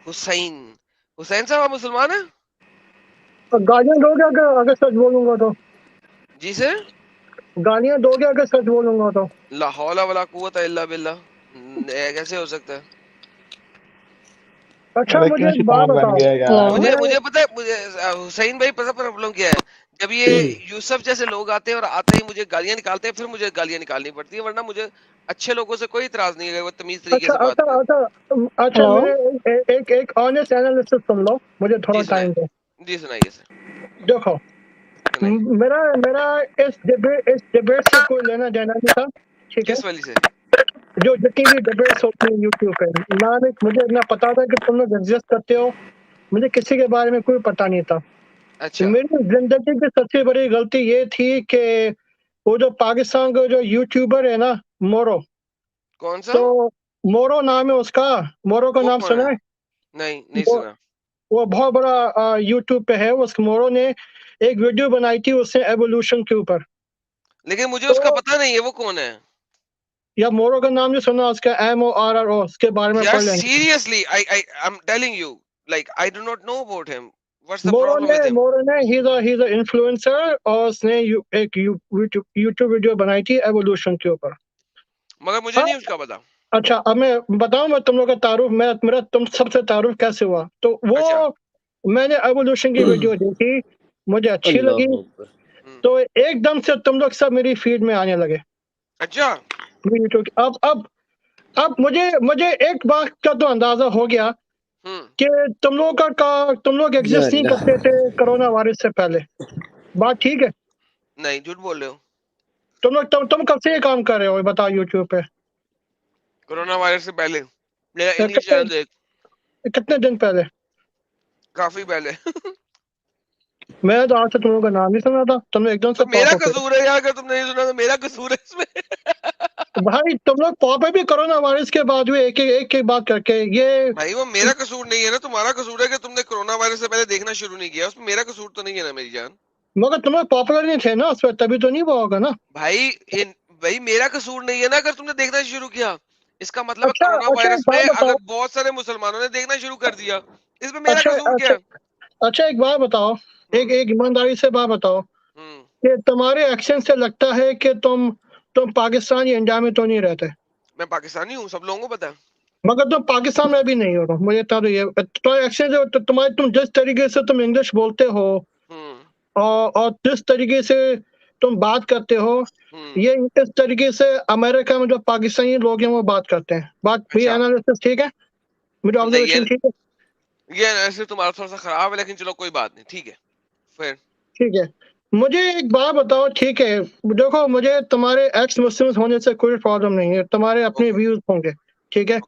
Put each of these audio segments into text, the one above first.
हुसैन हुसैन साहब आप मुसलमान हैं? गालियां दोगे अगर अगर सच बोलूंगा तो? जी सर। गालियां दोगे अगर सच बोलूंगा तो? ला हौला वला कुव्वता इल्ला बिल्लाह। कैसे हो सकता है? अच्छा अरे मुझे क्यों एक बात शैतान बन बताओ। गया यार? मुझे मैं मुझे पता है, मुझे हुसैन भाई पता प्रॉब्लम क्या है। जब ये यूसुफ जैसे लोग आते हैं और आते ही मुझे गालियां निकालते हैं, फिर मुझे गालियां निकालनी पड़ती है, वरना मुझे अच्छे लोगों से कोई इतराज नहीं है, वो तमीज तरीके अच्छा से बात अच्छा करें। अच्छा अच्छा हेलो। मेरे एक ऑनेस्ट एनालिसिस सुन लो, मुझे थोड़ा जी सुनाए। टाइम दो। जी सुनाइए सर। देखो, सुनाइए। मेरा मेरा इस डिबेट से कोई लेना देना नहीं था, ठीक है? किस वाली से? जो जितनी भी डिबेट्स होती है यूट्यूब पे, ना मुझे इतना पता था कि तुम लोग एग्जिस्ट करते हो, मुझे किसी के बारे में कोई पता नहीं था। अच्छा। मेरी जिंदगी की सबसे बड़ी गलती ये थी कि वो जो पाकिस्तान का जो यूट्यूबर है ना, मोरो, कौन सा? तो मोरो नाम है उसका। मोरो का वो नाम कौन सुना है? है? नहीं, नहीं वो सुना। वो बहुत बड़ा यूट्यूब पे है। उस मोरो ने एक वीडियो बनाई थी उसने एवोल्यूशन के ऊपर। लेकिन मुझे उसका तो पता नहीं है वो कौन है। या मोरो का नाम नहीं सुना, उसका MORRO, उसके बारे में यार पढ़ लेंगे। Seriously, I am telling you, like I do not know about him. What's the problem with him? मोरो ने ही इज अ इन्फ्लुएंसर, और उसने एक यूट्यूब वीडियो बनाई थी एवोल्यूशन के ऊपर। मगर मुझे हाँ, नहीं उसका पता। अच्छा अब मैं बताऊं, मैं तुम लोग का तारुफ, मेरा तुम सबसे तारुफ कैसे हुआ तो अच्छा। वो, मैंने एवोल्यूशन की वीडियो देखी, मुझे अच्छी लगी, अल्लाह अकबर। तो एकदम से तुम लोग सब मेरी फीड में आने लगे। अच्छा। यूट्यूब अब मुझे मुझे एक बात का तो अंदाजा हो गया हम्म। कि तुम लोग या एग्जिस्ट नहीं अल्लाह। करते थे कोरोना वायरस से पहले। बात ठीक है? नहीं, झूठ बोल रहे हो। तुम कब से ये काम कर रहे हो, ये बताओ यूट्यूब पे? कोरोना वायरस से पहले मेरा इन्हीं कितने चैनल देख। कितने दिन पहले? काफी पहले। मैं तो आज से तुम लोगों का नाम नहीं सुना था, तुमने एकदम तो से मेरा पॉप अप कसूर है यार, अगर तुमने नहीं सुना तो मेरा कसूर है इसमें। भाई तुम लोग पॉप अप भी कोरोना वायरस के बाद हुए, एक बात करके ये। भाई वो मेरा कसूर नहीं है ना, तुम्हारा कसूर है कि तुमने कोरोना वायरस से पहले देखना शुरू नहीं किया, उसमें मेरा कसूर तो नहीं है ना मेरी जान। मगर तुम लोग पॉपुलर नहीं थे ना उस पर, तभी तो नहीं हुआ होगा ना। भाई भाई मेरा कसूर नहीं है ना अगर तुमने देखना शुरू किया। इसका मतलब है अच्छा कोरोना अच्छा एक वायरस में बात बताओ। अगर बहुत सारे मुसलमानों ने देखना शुरू कर दिया, इसमें मेरा अच्छा कसूर क्या अच्छा है? अच्छा एक बात बताओ, एक हम्म। एक ईमानदारी से बात बताओ हम्म। कि तुम्हारे एक्शन से लगता है कि तुम पाकिस्तान या इंडिया में तो नहीं रहते, मैं पाकिस्तानी हूँ, सब लोगों को पता है। मगर तुम पाकिस्तान में भी नहीं हो तो मुझे तो ये तुम्हारे एक्शन जो तुम्हारे, तुम जिस तरीके से तुम इंग्लिश बोलते हो, हम्म। और जिस तरीके से तुम बात करते हो, हम्म। ये इस तरीके से अमेरिका में जो पाकिस्तानी लोग हैं वो बात करते हैं। बात भी अच्छा। एनालिसिस ठीक है? मेरी नहीं, ऑब्जर्वेशन ठीक है? ये ऐसे तुम्हारा थोड़ा सा खराब है, लेकिन चलो कोई बात नहीं, ठीक है। फिर ठीक है, मुझे एक बात बताओ, ठीक है? देखो, मुझे तुम्हारे एक्स मुस्लिम्स होने से कोई प्रॉब्लम नहीं है, तुम्हारे अपने ओके। व्यूज होंगे, ठीक है?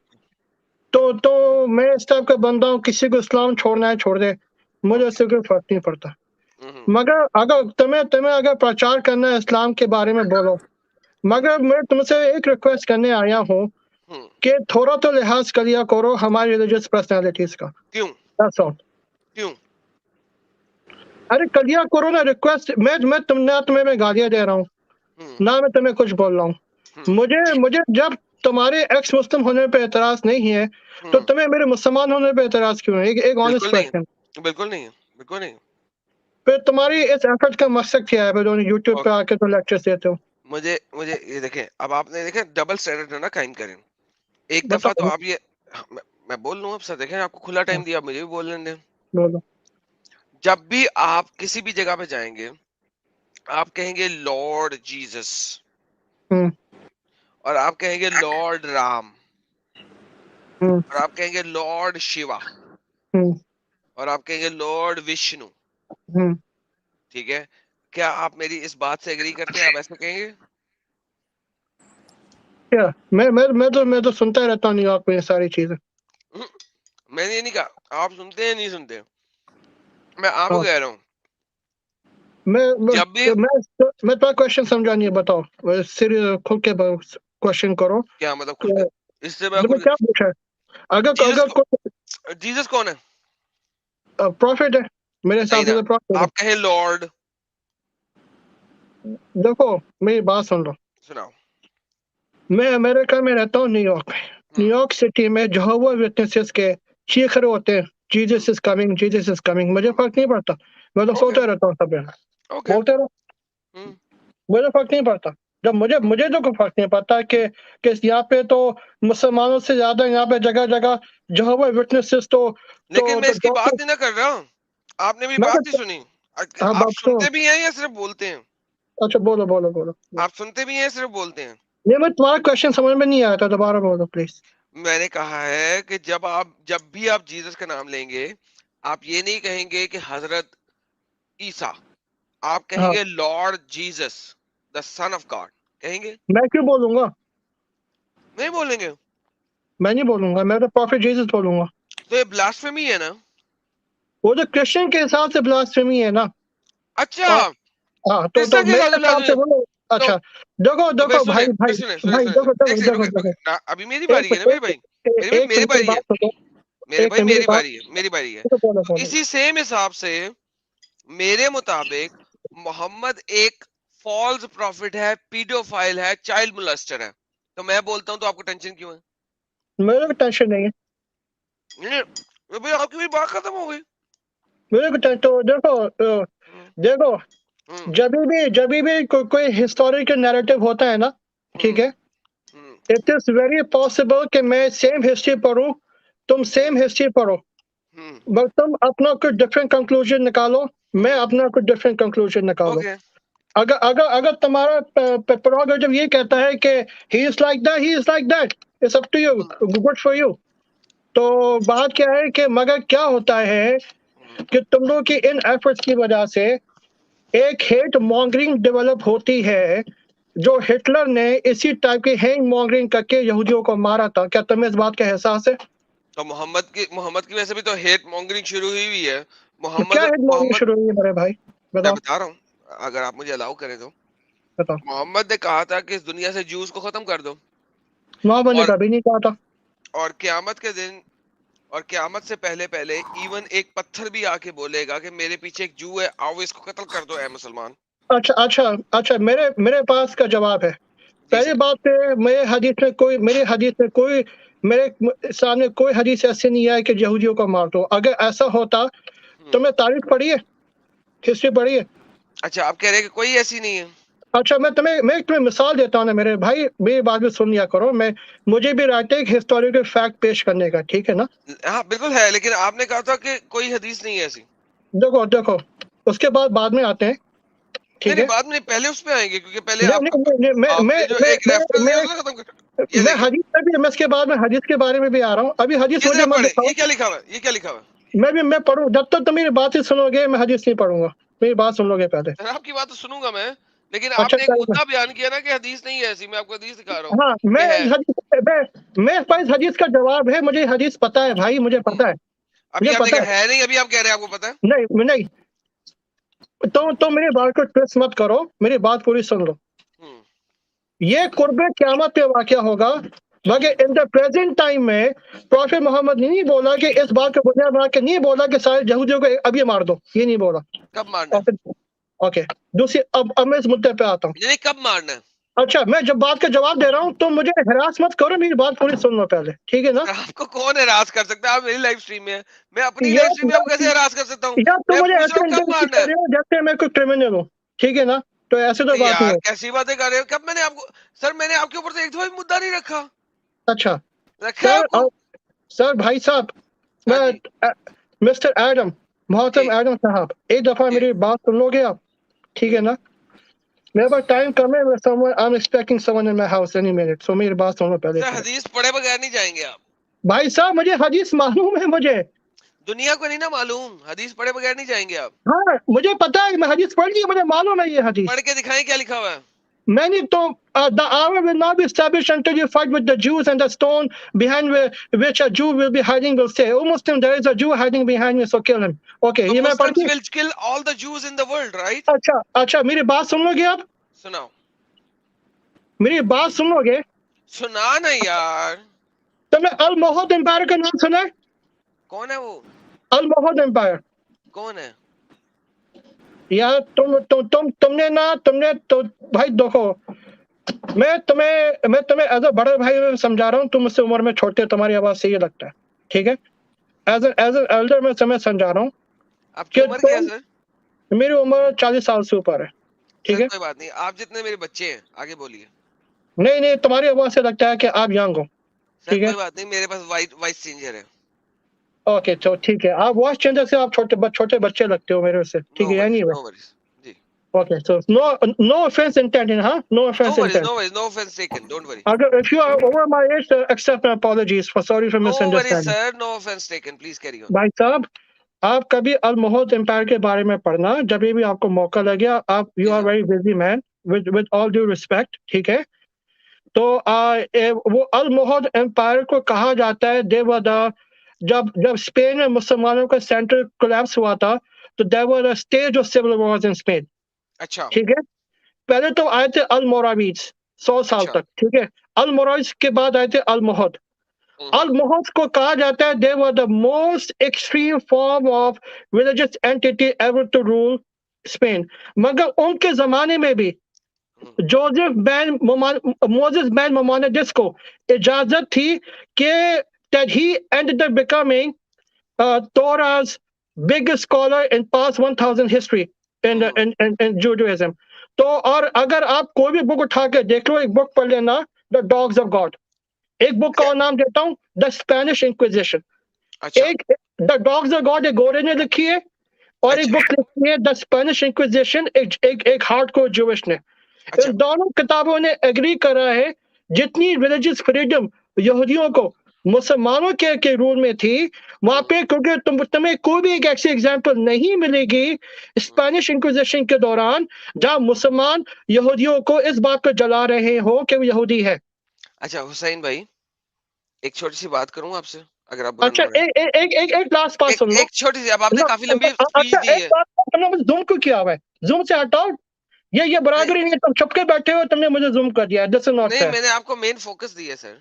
तो मैं इस टाइप का बंदा हूँ, किसी को इस्लाम छोड़ना है छोड़ दे, मुझे ओके। उससे कोई फर्क नहीं पड़ता। हम्म। मगर अगर तुम्हें तुम्हें अगर प्रचार करना है इस्लाम के बारे में, बोलो। हम्म। मगर मैं तुमसे एक रिक्वेस्ट करने आया हूँ हम्म। कि थोड़ा तो लिहाज करिया करो हमारी रिलीजियस पर्सनालिटीज का। क्यों? That's all। क्यों? अरे करिया करो ना, रिक्वेस्ट। मैं तुम ना, तुम्हें मैं गालियां दे रहा हूँ हम्म। ना, मैं तुम्हें कुछ बोल रहा हूँ। हम्म। मुझे मुझे जब तुम्हारे एक्स मुस्लिम होने पे एतराज नहीं है, तो हम्म। तुम्हें मेरे मुसलमान होने पे एतराज क्यों है? एक ऑनेस्ट बिल्कुल नहीं क्वेश्चन। है, बिल्कुल नहीं है, बिल्कुल नहीं है। फिर तुम्हारी इस एफर्ट का मकसद क्या है, फिर यूट्यूब पे ओके। आके तुम लेक्चर्स देते हो? मुझे मुझे ये देखें, अब आपने देखे डबल स्टैंडर्ड ना कायम करें। एक दफा तो बताओ। आप ये, हाँ, मैं बोल लूँ अब सर, देखें आपको खुला टाइम दिया, आप मुझे भी बोल लेने दें। बोलो। जब भी आप किसी भी जगह पे जाएंगे, आप कहेंगे लॉर्ड जीसस, हम्म और आप कहेंगे लॉर्ड राम, हम्म और आप कहेंगे लॉर्ड शिवा, हम्म और आप कहेंगे लॉर्ड विष्णु। हम्म ठीक है? क्या आप मेरी इस बात से एग्री करते हैं? आप ऐसे कहेंगे? क्या? मैं तो सुनता रहता हूँ न्यूयॉर्क में ये सारी चीजें। हम्म, मैंने ये नहीं कहा आप सुनते हैं नहीं सुनते, मैं आपको हाँ, कह रहा हूँ। मैं मैं जब भी, मैं तुम्हारा क्वेश्चन समझा नहीं है, बताओ। सीरियस खुल के क्वेश्चन करो क्या मतलब खुल के, कि इससे बड़ा तुम्हें खुल क्या पूछा है? अगर जीसस अगर को, कोई जीसस कौन है? प्रॉफिट है, मेरे नहीं हिसाब से ना, तो प्रॉफिट है। आप कहें लॉर्ड। देखो, मेरी बात सुन लो। सुनाओ। मैं अमेरिका में रहता हूँ, न्यूयॉर्क में। हम्म। न्यूयॉर्क सिटी में यहोवा विटनेसेस के चीख रहे होते हैं Jesus is coming, Jesus is coming, मुझे फर्क नहीं पड़ता, मैं तो सोता रहता हूँ सब दिन, ओके बोलते रहो, मुझे फर्क नहीं पड़ता। जब मुझे मुझे तो कोई फर्क नहीं पड़ता कि यहाँ पे तो मुसलमानों से ज्यादा यहाँ पे जगह जगह यहोवा विटनेसेस लेकिन मैं इसकी बात डॉक्टर, नहीं ना कर रहा। आपने मेरी मैं बात नहीं तो सुनी। हाँ आप बात सुनो, सुनते भी हैं या सिर्फ बोलते हैं? अच्छा बोलो बोलो बोलो, आप सुनते भी हैं सिर्फ बोलते हैं? ये मैं तुम्हारा क्वेश्चन समझ में नहीं आया था, दोबारा बोलो प्लीज। मैंने कहा है कि जब भी आप जीसस का नाम लेंगे, आप ये नहीं कहेंगे कि हजरत ईसा, आप हाँ, कहेंगे Lord Jesus the son of God कहेंगे। मैं क्यों बोलूंगा, नहीं बोलेंगे मैं नहीं बोलूंगा, मैं तो प्रॉफिट जीसस बोलूंगा। तो ये ब्लास्फेमी है ना। वो तो क्रिश्चियन के हिसाब से ब्लास्फेमी है ना। अच्छा, और हाँ तो क्रिश्चियन के मेरे साथ हिसाब से ब्लास्फेमी। बोलो। तो अच्छा देखो तो फिर देखो सुने भाई फिर भाई सुने सुने भाई, सुने देखो एक देखो सेकंड देखो रुके देखो, रुके अभी मेरी एक बारी है ना मेरे मिनट भाई। एक मेरी मिनट मेरी बात बारी है। सुनो, मेरे एक भाई मिनट मेरी मेरी बात, बारी है मेरी बारी है। तो बोलो तो बोलो। इसी सेम हिसाब से मेरे मुताबिक मोहम्मद एक फॉल्स प्रॉफिट है, पीडोफाइल है, चाइल्ड मोलेस्टर है। तो मैं बोलता हूँ तो आपको टेंशन क्यों है? मेरे को टेंशन नहीं है, ये भाई आपकी भी बात खत्म हो गई। मेरे को तो देखो हम्म, देखो, हम्म, जब भी कोई हिस्टोरिकल नैरेटिव होता है ना, ठीक हम्म, है, हम्म, इट इज वेरी पॉसिबल कि मैं सेम हिस्ट्री पढूं, तुम हम्म, सेम हिस्ट्री पढ़ो, हम्म, बट तुम अपना कुछ डिफरेंट कंक्लूजन निकालो, मैं हम्म, अपना कुछ डिफरेंट कंक्लूजन निकालो। ओके। अगर अगर अगर तुम्हारा प्रेरोगेटिव ये कहता है कि he is like that, he is like that, it's up to you, hmm, good for you. तो बात क्या है कि मगर क्या होता है हम्म, कि तुम लोग की इन एफर्ट्स की वजह से एक हेट मॉन्गरिंग डेवलप होती है, जो हिटलर ने इसी टाइप की हेट मॉन्गरिंग करके यहूदियों को मारा था। क्या तुम्हें इस बात का एहसास है? तो मोहम्मद की वजह से भी तो हेट मॉन्गरिंग शुरू हुई है। तो क्या मोहम्मद हेट मॉन्गरिंग मोहम्मद शुरू हुई है मेरे भाई, मैं बताओ बता रहा हूँ, अगर आप मुझे अलाउ करें तो। बताओ। मोहम्मद ने कहा था कि इस दुनिया से जूस को खत्म कर दो। मोहम्मद ने और कभी नहीं कहा था। और क्यामत के दिन, और क्यामत से पहले पहले इवन एक पत्थर भी आके बोलेगा कि मेरे पीछे एक जू है, आओ इसको कत्ल कर दो ए मुसलमान। अच्छा अच्छा अच्छा, मेरे मेरे पास का जवाब है। जी पहली सर। बात है, मेरे हदीस में कोई मेरे सामने कोई हदीस ऐसे नहीं है कि यहूदियों को मार दो। अगर ऐसा होता तो मैं तारीख पढ़ी है, हिस्ट्री पढ़ी है। अच्छा, आप कह रहे हैं कि कोई ऐसी नहीं है। अच्छा मैं तुम्हें मिसाल देता हूँ ना मेरे भाई, मेरी बात भी सुन लिया करो। मुझे भी राइट है एक हिस्टोरिकल फैक्ट पेश करने का, ठीक है ना। हाँ बिल्कुल है, लेकिन आपने कहा था कि कोई हदीस नहीं है ऐसी। देखो देखो, उसके बाद में आते हैं, नहीं ठीक नहीं, है। बाद में पहले उस पे आएंगे, क्योंकि पहले नहीं आप नहीं नहीं नहीं, आपने जो एक रेफरेंस दिया उसको खत्म कर। ये मैं देखिए, हदीस पे भी, मैं इसके बाद में हदीस के बारे में भी आ रहा हूँ। अभी हदीस ये मुझे जरा मत पढ़े, दिखाओ, ये क्या लिखा हुआ है, ये क्या लिखा हुआ है? मैं पढ़ूँ जब तक तुम मेरी बात ही सुनोगे, मैं हदीस नहीं पढ़ूंगा। मेरी बात सुन लोगे पहले। सर आपकी बात तो सुनूंगा मैं, लेकिन अच्छा आपने एक चलो, मुद्दा बयान किया ना कि हदीस नहीं है ऐसी। मैं आपको हदीस दिखा रहा हूँ हाँ कि है। मेरे पास हदीस का जवाब है, मुझे हदीस पता है भाई, मुझे हम्म, पता है, अभी मुझे आपने पता कहा है। है नहीं, अभी आप कह रहे हैं आपको पता है। नहीं नहीं, तो मेरी बात को ट्विस्ट मत करो, मेरी बात पूरी सुन लो। हम्म, ये कुर्बे क़यामत पे वाक़या होगा, मगर इन द प्रेजेंट टाइम में प्रॉफिट मोहम्मद ने नहीं बोला कि इस बात को बुनियाद बना के नहीं बोला कि सारे यहूदियों को अभी मार दो, ये नहीं बोला। कब मारना है? ओके ओके, दूसरी, अब मैं इस मुद्दे पे आता हूँ। नहीं नहीं, कब मारना है? अच्छा, मैं जब बात का जवाब दे रहा हूँ तो मुझे हरास मत करो, मेरी बात पूरी सुन लो पहले, ठीक है ना। सर आपको कौन हरास कर सकता है? आप मेरी लाइव स्ट्रीम में है, मैं अपनी लाइव यार स्ट्रीम में आपको कैसे हरास कर सकता हूँ? यार, तुम मैं मुझे पूछ रहा ऐसे हूँ कब इंटरव्यू मारना कर है। रहे हो जैसे मैं कोई क्रिमिनल हूँ, ठीक है ना, तो ऐसे तो अरे बात नहीं यार हो। कैसी बातें कर रहे हो? कब मैंने आपको, सर मैंने आपके ऊपर से एक दफा भी मुद्दा नहीं रखा। अच्छा रखा है सर, आपको? सर भाई साहब, हाँ मैं जी। मिस्टर एडम, मोहतरम जी एडम साहब, एक दफा जी। मेरी बात सुन लोगे आप, ठीक है ना। मेरे पास टाइम कम है, I am expecting someone in my house any minute, so मेरी बात सुनो पहले एक सर मिनट। हदीस पढ़े बगैर नहीं जाएंगे आप। भाई साहब, मुझे हदीस मालूम है मुझे। दुनिया को नहीं ना मालूम, हदीस पढ़े बगैर नहीं जाएंगे आप। हाँ मुझे पता है, मैं हदीस पढ़ ली, मुझे मालूम है ये पढ़ हदीस। के दिखाएं क्या लिखा हुआ है। Many to the hour will not be established until you fight with the Jews, and the stone behind which a Jew will be hiding will say, "Oh Muslim, there is a Jew hiding behind me, so kill him." Okay, तो ये मैं Muslims पढ़ती। Will kill all the juice in the world, right? अच्छा अच्छा, मेरी बात सुन लोगे आप, सुनाओ। मेरी बात सुन लोगे। सुना ना यार। तुमने अल मोहद एम्पायर का नाम सुना है? कौन है वो? अल मोहद एम्पायर, कौन है? यार तुमने ना, तुमने तो भाई देखो, मैं तुम्हें एज अ बड़े भाई समझा रहा हूँ, तुम मुझसे उम्र में छोटे, तुम्हारी आवाज से ये लगता है, ठीक है। एज एन एल्डर मैं समय समझा रहा हूँ आपकी कि उम्र क्या है तुम, सर? मेरी उम्र 40 साल से ऊपर है, ठीक सर है? कोई बात नहीं, आप जितने मेरे बच्चे हैं, आगे बोलिए। नहीं नहीं, तुम्हारी आवाज से लगता है कि आप यंग हो, सर ठीक है? कोई बात नहीं, मेरे पास वाइस चेंजर है। ओके, तो ठीक है, आप वॉइस चेंजर से आप छोटे बच्चे लगते हो मेरे से, ठीक नो है? वरीज, एनीवे, नो वरीज जी। Okay, so no offence intended, हाँ, no no offence worries, intended. No worries, no offence taken, don't worry. अगर if you are over my age, accept my apologies for sorry for no worries misunderstanding। Sir, no offence taken, please carry on. भाई साहब, आप कभी अल मोहद empire के बारे में पढ़ना, जब भी आपको मौका लगे। आप, यू जी are sir. Very busy man, with all due respect, ठीक है? तो वो अल मोहद एम्पायर को कहा जाता है, दे वर द, जब जब स्पेन में मुसलमानों का सेंटर कोलैप्स हुआ था, तो there were a stage of civil wars in Spain, अच्छा ठीक है? पहले तो आए थे अल मोरावीज 100 साल अच्छा। तक, ठीक है? अल मोरावीज के बाद आए थे अल मोहद। अल मोहद को कहा जाता है they were the most extreme form of religious entity ever to rule Spain. मगर उनके जमाने में भी Joseph ben Moses ben Maimonides को इजाजत थी कि that he ended up becoming Torah's biggest scholar in past 1000 history in Judaism। तो और अगर आप कोई भी बुक उठा के देख लो, एक बुक पढ़ लेना, द डॉग्स ऑफ गॉड। एक बुक का नाम देता हूँ, द स्पेनिश इंक्विजिशन। अच्छा एक द डॉग्स ऑफ गॉड एक गोरे ने लिखी है, और एक अच्छा बुक लिखी है द स्पेनिश इंक्विजिशन, एक हार्डकोर ज्यूइश ने। अच्छा। इन दोनों किताबों ने एग्री करा है, जितनी रिलीजियस फ्रीडम यहूदियों को मुसलमानों के रूल में थी, वहां पे, क्योंकि तुम्हें कोई भी एक ऐसी एग्जांपल नहीं मिलेगी स्पेनिश इंक्विजिशन के दौरान जहां मुसलमान यहूदियों को इस बात पर जला रहे हो कि वो यहूदी है। अच्छा हुसैन भाई, एक छोटी सी बात करूं आपसे, अगर आप बुरा ना अच्छा, माने। एक लास्ट बात एक सुन लो। एक छोटी सी, अब आपने नो, काफी लंबी स्पीच अच्छा, दी एक है। बात, तुमने मुझे जूम क्यों किया हुआ है? जूम से हटाओ, ये नहीं बराबरी नहीं है। तुम छुप के बैठे हो, तुमने मुझे जूम कर दिया, दिस इज नॉट नहीं, फेयर। मैंने आपको मेन फोकस दिया सर।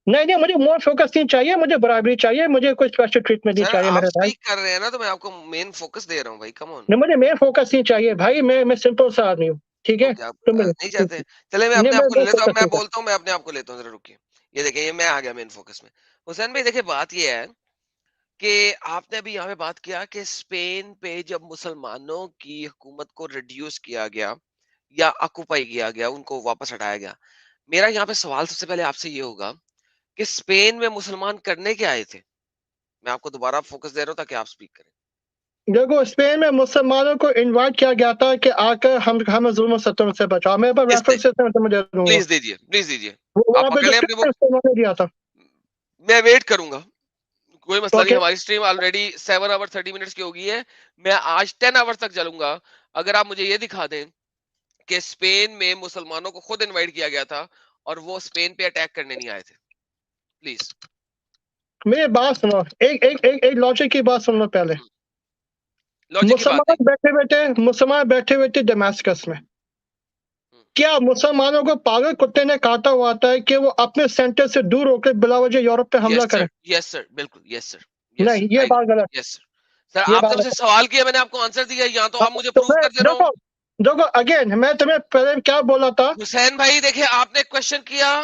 नहीं नहीं, मुझे मोर फोकस नहीं चाहिए, मुझे बराबरी चाहिए, मुझे कोई स्पेशल ट्रीटमेंट नहीं सर चाहिए आप मेरे भाई। स्पीक कर रहे हैं ना, तो मैं आपको मेन फोकस दे रहा हूँ भाई, कम ऑन। नहीं, मुझे मेन फोकस नहीं चाहिए भाई, मैं सिंपल सा आदमी हूँ, ठीक है? ओके, आप तुम नहीं चाहते हैं? चले, मैं नहीं, अपने आप को ले मैं लेता हूँ, फोकस अब मैं नहीं चाहिए। बोलता हूँ, मैं अपने आप को लेता हूँ, जरा रुकिए। ये देखिए, ये मैं आ गया मेन फोकस में। हुसैन भाई देखिए, बात ये है कि आपने अभी यहाँ पे बात किया कि स्पेन पे जब मुसलमानों की हुकूमत को रिड्यूस किया गया या ऑक्युपाई किया गया, उनको वापस हटाया गया। मेरा यहाँ पे सवाल सबसे पहले आपसे ये होगा कि स्पेन में मुसलमान करने क्या आए थे? मैं आपको दोबारा फोकस दे रहा हूँ ताकि आप स्पीक करें। देखो, स्पेन में मुसलमानों को इनवाइट किया गया था कि आकर हमें जुल्म सितम से बचाओ। मेरे पास किस दे? रेफरेंसेस हैं, तो मुझे दूंगा। प्लीज दीजिए, प्लीज दीजिए। आप वहां पे पकड़ जो लें अपनी बुक, स्क्रिप्ट उन्होंने दिया था। मैं वेट करूंगा। कोई मसला नहीं, ओके, हमारी स्ट्रीम ऑलरेडी 7 आवर 30 मिनट्स की हो गई है। मैं आज 10 आवर्स तक चलूंगा, अगर आप मुझे ये दिखा दें कि स्पेन में मुसलमानों को खुद इनवाइट किया गया था और वो स्पेन पे अटैक करने नहीं आए थे। प्लीज। मेरी बात सुनो, एक लॉजिक की बात सुन लो पहले। लॉजिक की बात नहीं। मुसलमान बैठे हुए थे दमास्कस में। हम्म, क्या मुसलमानों को पागल कुत्ते ने काटा हुआ था कि वो अपने सेंटर से दूर होकर बिला वजह यूरोप पे हमला यस करें? सर, यस सर, बिल्कुल यस सर, यस नहीं, सर, ये आई, बात गलत, यस सर। सर ये आपने बात मुझसे गलत। सवाल किया, मैंने आपको आंसर दिया, या तो हाँ, आप मुझे तो प्रूव मैं, कर दे रहा हूँ। देखो देखो, अगेन मैं तुम्हें पहले क्या बोला था? हुसैन भाई देखिए, आपने क्वेश्चन किया,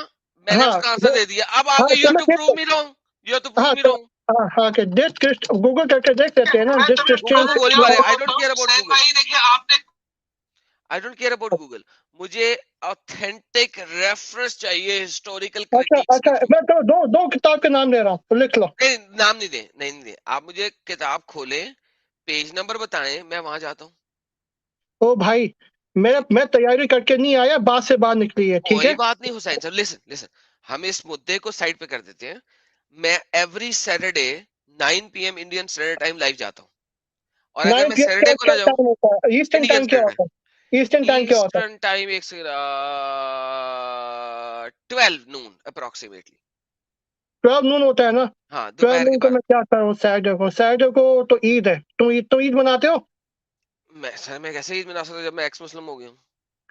मैंने हाँ उसका आंसर दे दिया, अब हाँ, आप, यू हैव चलो टू ठीक प्रूव है। Me wrong, you have to prove हाँ, मी चलो, रॉन्ग। हाँ हाँ, कि जिस क्रिस्ट गूगल करके देख लेते हैं ना, मैं जिस तुम्हें गूगल क्रिश्चियन को गोली मारे, I don't care about Google, I don't care about Google. मुझे ऑथेंटिक रेफरेंस चाहिए हिस्टोरिकल अच्छा क्रिटिक्स के अच्छा, थ्रू। मैं तो दो किताब के नाम ले रहा हूँ, तो लिख लो। नहीं, नाम नहीं दे, नहीं नहीं दे, आप मुझे किताब खोले, पेज नंबर बताएं, मैं वहां जाता हूँ। ओ भाई, मैं तैयारी करके नहीं आया, बात से बात निकली है, ठीक कोई है? बात नहीं हुसैन सर, लिसन लिसन, हम इस मुद्दे को साइड पे कर देते हैं। मैं every Saturday 9 PM Indian standard time live जाता हूँ, और अगर 9 मैं PM सैटरडे क्या को क्या ना जाऊं, टाइम होता है? ईस्टर्न इंडियन टाइम क्या स्टैंडर्ड होता है? ईस्टर्न टाइम, टाइम क्या होता है? ईस्टर्न टाइम, एक 12 नून अप्रोक्सीमेटली। 12 नून होता है ना? हाँ, 12 दोपहर के नून को बाद। मैं क्या करूँ सैटरडे को तो ईद है। तुम ईद मनाते हो? मैं सर, मैं कैसे ईद मना सकता हूं जब मैं एक्स मुस्लिम हो गया हूँ?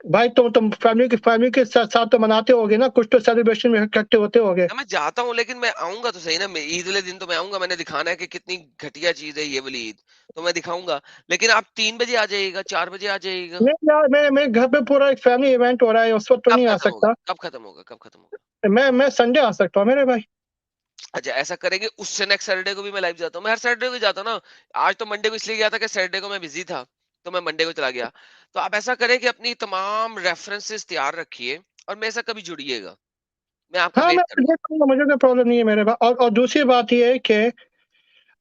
भाई तुम फैमिली के साथ तो मनाते होगे ना, कुछ तो सेलिब्रेशन में इकट्ठे होते होगे। ना, मैं जाता हूँ, लेकिन मैं आऊंगा तो सही ना, मैं ईद वाले दिन तो मैं आऊंगा, मैंने दिखाना है कि कितनी घटिया चीज है ये वाली ईद, तो मैं दिखाऊंगा। लेकिन आप 3 बजे आ जाइएगा, 4 बजे आ जाइएगा। नहीं यार, मेरे घर पे पूरा एक फैमिली इवेंट हो रहा है, उस वक्त तो कब नहीं आ खत्म होगा, सकता। कब खत्म होगा, कब खत्म होगा? मैं संडे आ सकता हूँ मेरे भाई। अच्छा ऐसा करेंगे, उससे नेक्स्ट सैटरडे को भी मैं लाइव जाता हूँ। मैं हर सैटरडे को जाता हूँ ना। आज तो मंडे को इसलिए गया था कि सैटरडे को मैं बिजी था, तो मैं मंडे को चला गया। तो आप ऐसा करें कि अपनी तमाम रेफरेंसेस तैयार रखिए और मेरे साथ कभी जुड़िएगा। मैं आपका हाँ, वेट मैं करूंगा। देखूँगा, मुझे कोई प्रॉब्लम नहीं है मेरे पास। और दूसरी बात ये है कि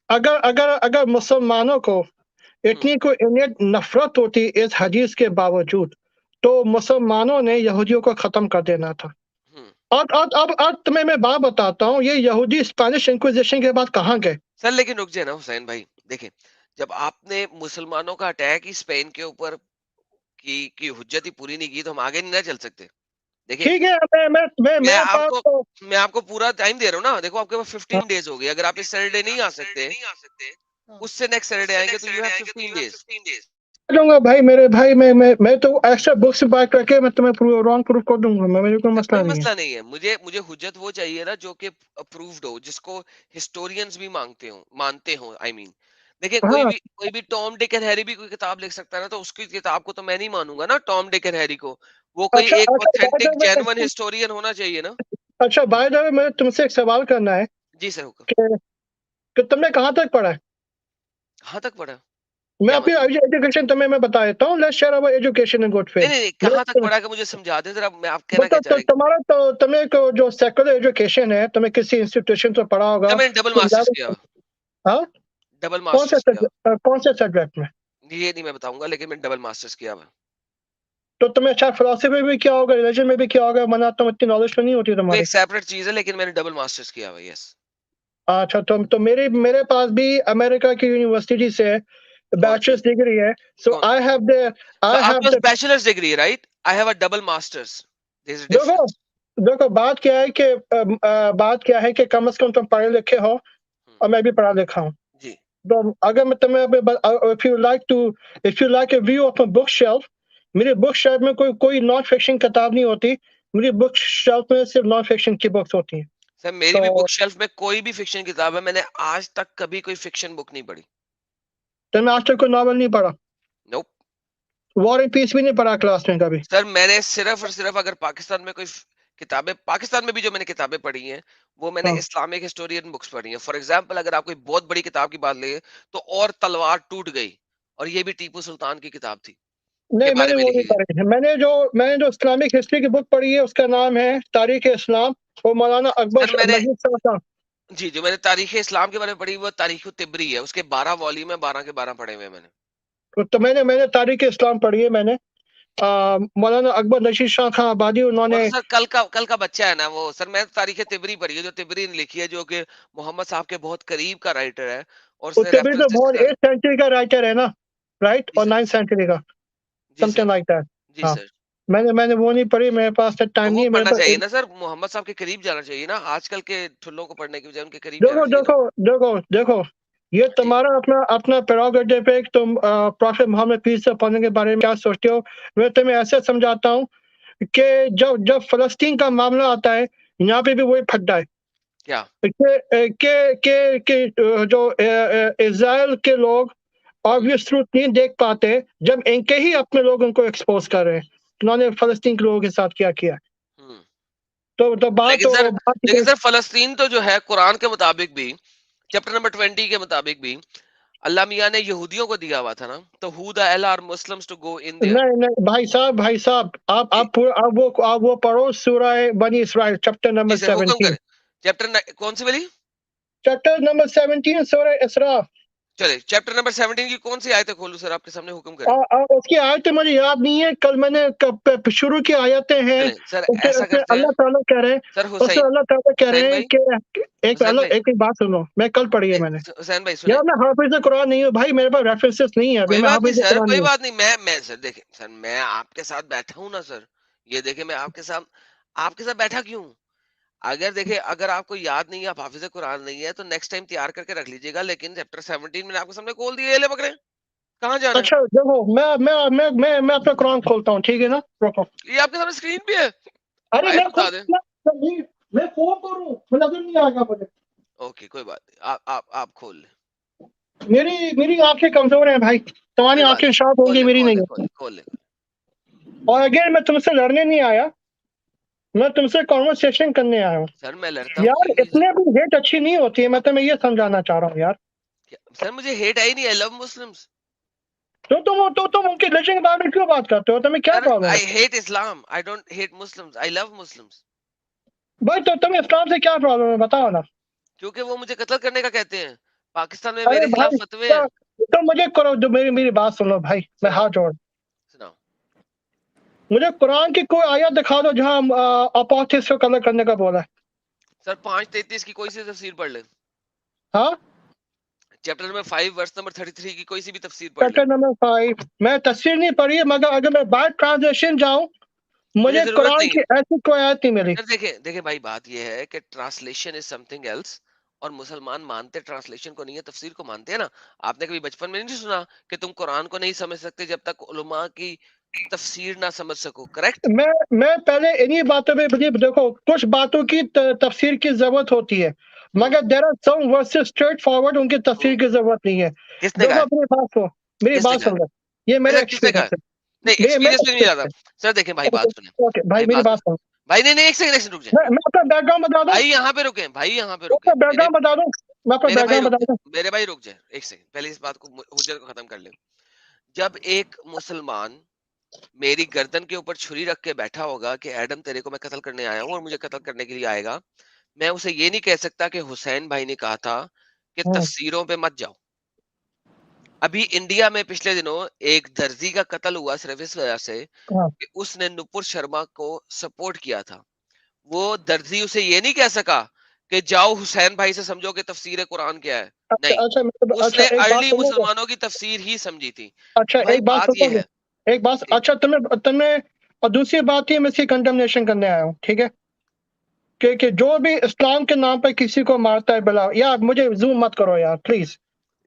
अगर अगर अगर मुसलमानों को हम्म। इतनी कोई इन्हें नफ़रत होती इस हदीस के बावजूद, तो मुसलमानों ने यहूदियों को ख़त्म कर देना था। हम्म। और अब तुम्हें मैं बात बताता हूँ, ये यहूदी स्पेनिश इंक्विजिशन के बाद कहाँ गए? सर लेकिन रुक जाए ना हुसैन भाई, देखें, जब आपने मुसलमानों का अटैक ही स्पेन के ऊपर की हुज्जत ही पूरी नहीं की, तो हम आगे नहीं ना चल सकते। देखिए, ठीक है, मैं मेरे पास आपको तो मैं आपको पूरा टाइम दे रहा हूँ ना। देखो आपके पास 15 डेज हो गए। अगर आप इस सैटरडे नहीं आ सकते, हाँ। उससे नेक्स्ट सैटरडे आएंगे, तो यू हैव 15 डेज। आ जाऊँगा भाई, मेरे भाई, मैं तो एक्स्ट्रा बुक्स बाय करके मैं तुम्हें रॉन्ग प्रूफ कर दूँगा, मैं, मुझे कोई सर कोई मसला नहीं है। मसला नहीं है। मुझे मुझे हुज्जत वो चाहिए ना जो कि अप्रूव्ड हो, जिसको हिस्टोरियंस भी मानते हो, आई मीन। देखिए, हाँ, कोई भी टॉम डिक एंड हैरी भी कोई किताब लिख सकता है ना, तो उसकी किताब को तो मैं नहीं मानूंगा ना, टॉम डिक एंड हैरी को। वो कोई अच्छा एक अच्छा by the authentic way genuine historian होना चाहिए ना। अच्छा बाय द वे मुझे तुमसे एक सवाल करना है जी सर, हुक्म। कि तुमने कहाँ तक पढ़ा है? कहाँ तक पढ़ा? मैं क्या अपनी मतलब? एजुकेशन तुम्हें मैं बता देता हूँ, let's share our education in good नहीं फेथ। नहीं नहीं, कहाँ तक पढ़ा, कि मुझे समझा दें जरा। मैं आप कहना क्या मतलब चाह रहे हैं? तुम्हारा तो तुम्हें को जो सेकुलर एजुकेशन है, तुम्हें किसी इंस्टीट्यूशन से पढ़ा सर होगा मैंने डबल तुम मास्टर्स किया हुआ। हाँ? डबल मास्टर्स किया हुआ। कौन से सब्जेक्ट में? ये नहीं मैं बताऊंगा, लेकिन मैंने डबल मास्टर्स किया हुआ। तो तुम्हें अच्छा फिलोसफी भी किया होगा, रिलीजन में भी किया होगा, वरना तुम इतनी नॉलेज तो नहीं होती वो तुम्हारी। एक सेपरेट चीज है, लेकिन मैंने डबल मास्टर्स किया हुआ, यस। अच्छा, तो मेरे पास भी अमेरिका की यूनिवर्सिटी से कौन सी? बैचलर्स डिग्री है। सो कौन? So आई आपके हैव पास द बैचलर्स डिग्री है, right? I have a double masters. There is a देखो डिफरेंस। देखो बात क्या है कि कम से कम तुम पढ़े लिखे हो और मैं भी पढ़ा लिखा हूँ। जी। तो अगर मैं तुम्हें if you like a view of a book shelf, मेरी बुक शेल्फ में कोई कोई नॉन फिक्शन किताब नहीं होती। मेरी बुक शेल्फ में सिर्फ नॉन फिक्शन की बुक्स होती हैं। सर मेरी भी तो बुक शेल्फ में कोई भी फिक्शन किताब है, मैंने आज तक कभी कोई फिक्शन बुक नहीं पढ़ी। तुमने आज तक कोई नॉवल नहीं पढ़ा? नोप। वॉर एंड पीस भी नहीं पढ़ा क्लास में कभी? सर मैंने सिर्फ और सिर्फ, अगर पाकिस्तान में कोई किताबें, पाकिस्तान में भी जो मैंने किताबें पढ़ी हैं, वो मैंने हाँ। इस्लामिक हिस्टोरियन बुक्स पढ़ी हैं। फॉर एग्जांपल, अगर आप कोई बहुत बड़ी किताब की बात ले, तो और तलवार टूट गई, और ये भी टीपू सुल्तान की किताब थी, के नहीं, बारे मैंने में वो नहीं लिखी गई। पढ़ी है। मैंने जो इस्लामिक हिस्ट्री की बुक पढ़ी है, उसका नाम है तारीख इस्लाम। वो मौलाना सर अकबर मैंने, नजीब साहब का। जी, जो मैंने तारीख़ इस्लाम के बारे में पढ़ी, वो तारीख़ तिब्री है। उसके 12 वॉल्यूम है, 12 के 12 पढ़े हुए हैं मैंने। तो मैंने तारीख इस्लाम पढ़ी है मैंने। मौलाना अकबर नशीद शाह खां आबादी, वो उन्होंने तो सर कल का बच्चा है ना वो। सर मैंने तो तारीख़ तिब्री पढ़ी है, जो तिब्री ने लिखी है, जो कि मोहम्मद साहब के बहुत करीब का राइटर है, और उसने उत्तरप्रदेश तो रेफरेंसेस के बहुत साथ। 8th सेंचुरी का राइटर है ना, राइट? जी और सर। 9th सेंचुरी का, जी समथिंग सर। Like that. जी हाँ, सर। मैंने वो नहीं पढ़ी, मेरे पास तो टाइम वो नहीं है मेरे पढ़ना पास। चाहिए ना सर, मोहम्मद साहब के करीब जाना चाहिए ना। आजकल के ठुल्लों को पढ़ने की बजाय उनके करीब जाना देखो चाहिए ना। देखो देखो देखो, ये जी। तुम्हारा अपना अपना प्रेरोगेटिव है कि तुम prophet Muhammad peace upon him के बारे में क्या सोचते हो। मैं तुम्हें ऐसे समझाता हूँ कि जब जब फलस्तीन का मामला आता है, यहाँ पे भी वही फड्डा है क्या? कि जो इज़राइल के लोग हुँ, ऑब्वियस ट्रुथ नहीं देख पाते, जब इनके ही अपने लोग उनको एक्सपोज़ कर रहे हैं। उन्होंने फलस्तीन के लोगों के साथ क्या किया। हुँ। तो लेकिन सर बात लेकिन ये सर फ़लस्तीन तो जो है, कुरान के मुताबिक भी, चैप्टर नंबर 20 के मुताबिक भी, अल्लाह मियाँ ने यहूदियों को दिया हुआ था ना, तो who the hell are Muslims to go in there? नहीं भाई साहब, जी, आप वो पढ़ो सूरह बनी इसराइल चैप्टर जी नंबर सर, हुक्म 17। करें। कौन सी वाली? चैप्टर नंबर 17 सूरह इसरा। चलिए, चैप्टर नंबर 17 की कौन-सी आयतें खोलूँ सर, आपके सामने, हुक्म करें। उसकी आयतें मुझे याद नहीं है, कल मैंने शुरू की आयतें हैं। चलें, सर उसमें ऐसा उसमें करते हैं, अल्लाह ताला कह रहे हैं, सर उसमें अल्लाह ताला कह हुसैन रहे हैं भाई, कि हुसैन भाई, एक बात सुनो, मैं कल पढ़ी है ए, मैंने। हुसैन भाई सुने। यार मैं हाफिज कुरान नहीं हूँ भाई, मेरे पास रेफरेंसेस नहीं है, अभी कोई मैं बात नहीं हाफिज सर, कुरान कोई नहीं हूँ। बात नहीं। मैं सर देखिए, सर मैं आपके साथ बैठा हूँ ना सर। ये देखिए, मैं आपके साथ बैठा क्यों हूँ? अगर देखिए, अगर आपको याद नहीं है, आप हाफिज़ कुरान नहीं है, तो नेक्स्ट टाइम तैयार करके रख लीजिएगा। लेकिन चैप्टर 17 मैंने आपके सामने खोल दिया, ये ले पकड़े। कहाँ जाना है? अच्छा देखो, मैं अपना कुरान खोलता हूँ, ठीक है ना, रुको। ये आपके सामने स्क्रीन पे है। अरे आयत मैं खुद बता दें। मैं फोन करूँ, मुझे नजर नहीं आएगा मुझे। ओके, कोई बात नहीं। आप खोल लें। मेरी आंखें कमजोर हैं भाई, तुम्हारी कोई बात आंखें नहीं। शार्प खोल होंगी, ले, मेरी खोल ले, नहीं खोल है। ले, खोल ले। और अगेन मैं तुमसे लड़ने नहीं आया, मैं तुमसे कॉन्वर्सेशन करने आया हूँ सर मैं लड़ता हूँ, यार। कोई नहीं सर। इतने भी हेट अच्छी नहीं होती है, मैं तुम्हें ये समझाना चाह रहा हूँ यार। सर मुझे हेट आई नहीं, आई लव मुस्लिम्स। तो तुम उनके रिलीजन के बारे में क्यों बात करते हो? तुम्हें क्या सर प्रॉब्लम है? I hate Islam, I don't hate Muslims, I love Muslims. भाई तो तुम्हें इस्लाम से क्या प्रॉब्लम है, बताओ ना। क्योंकि वो मुझे कत्ल करने का कहते हैं, पाकिस्तान में अरे मेरे खिलाफ भाई फतवे हैं। तो मुझे करो, जो मेरी मेरी बात सुनो भाई, मैं सुनाओ, हाथ जोड़। सुनाओ। मुझे कुरान की कोई आयत दिखा दो जहाँ अपोस्टेट्स को कत्ल करने का बोला है। सर 5:33 की कोई सी तफसीर पढ़ ले। हाँ, चैप्टर नंबर 5 वर्स नंबर 33 की कोई सी भी तफसीर पढ़ ले। Chapter number 5। मैं तफसीर नहीं पढ़ी है, मगर अगर मैं बाय ट्रांसलेशन जाऊं, मुझे मुझे जरूरत कुरान नहीं की है। ऐसी कोई आयत नहीं मिली। सर देखिए देखिए भाई, बात ये है कि ट्रांसलेशन इज समथिंग एल्स, और मुसलमान मानते ट्रांसलेशन को नहीं है, तफसीर को मानते हैं ना। आपने कभी बचपन में नहीं सुना कि तुम कुरान को नहीं समझ सकते जब तक उलमा की तफसीर ना समझ सको, करेक्ट? मैं पहले इन्हीं बातों में बिलीव, देखो कुछ बातों की तफसीर की जरूरत होती है, हम्म। मगर there are some verses straightforward उनकी तफसीर हम्म। की जरूरत नहीं है। किसने कहा देखो है? मेरी बात सुनो, मेरी किसने बात कहा है? सुन लो। ये नहीं मेरे सर, किसने कहा एक्सपीरियंस है? है। नहीं मेरे एक्सपीरियंस पे नहीं जाता। एक्सपीरियंस सर देखें भाई, है। बात सुने। ओके भाई, भाई मेरी बात बात सुने। सुनो। भाई नहीं नहीं, एक सेकंड रुक जाए। मैं अपना बैकग्राउंड बता दूं। भाई यहाँ पे रुके, भाई यहाँ पे रुके, अपना मेरे बैकग्राउंड बता दूं। मैं अपना मेरे भाई बैकग्राउंड रुक बता जाए, दूं। मेरे भाई रुक जाए एक सेकंड, पहले इस बात को, हुज्जत को खत्म कर ले। जब एक मुसलमान मेरी गर्दन के ऊपर छुरी रख के बैठा होगा कि एडम तेरे को मैं कत्ल करने आया हूँ और मुझे कत्ल करने के लिए आएगा, मैं उसे ये नहीं कह सकता कि हुसैन भाई ने कहा था कि हम्म, तफसीरों पे मत जाओ। अभी इंडिया में पिछले दिनों एक दर्जी का कत्ल हुआ सिर्फ इस वजह से हाँ, कि उसने नुपुर शर्मा को सपोर्ट किया था। वो दर्जी उसे ये नहीं कह सका कि जाओ हुसैन भाई से समझो कि तफसीर कुरान क्या है। अच्छा नहीं, अच्छा अच्छा, उसने एक बात अर्ली सुनोगे? मुसलमानों की तफसीर ही समझी थी। अच्छा तो भाई एक बात बात ये सुनोगे? है। एक बात, जी। अच्छा तुम्हें तुम्हें और दूसरी बात ये, मैं इसकी कंडमनेशन करने आया हूँ, ठीक है? कि जो भी इस्लाम के नाम पे किसी को मारता है, बिला यार मुझे जूम मत करो यार प्लीज।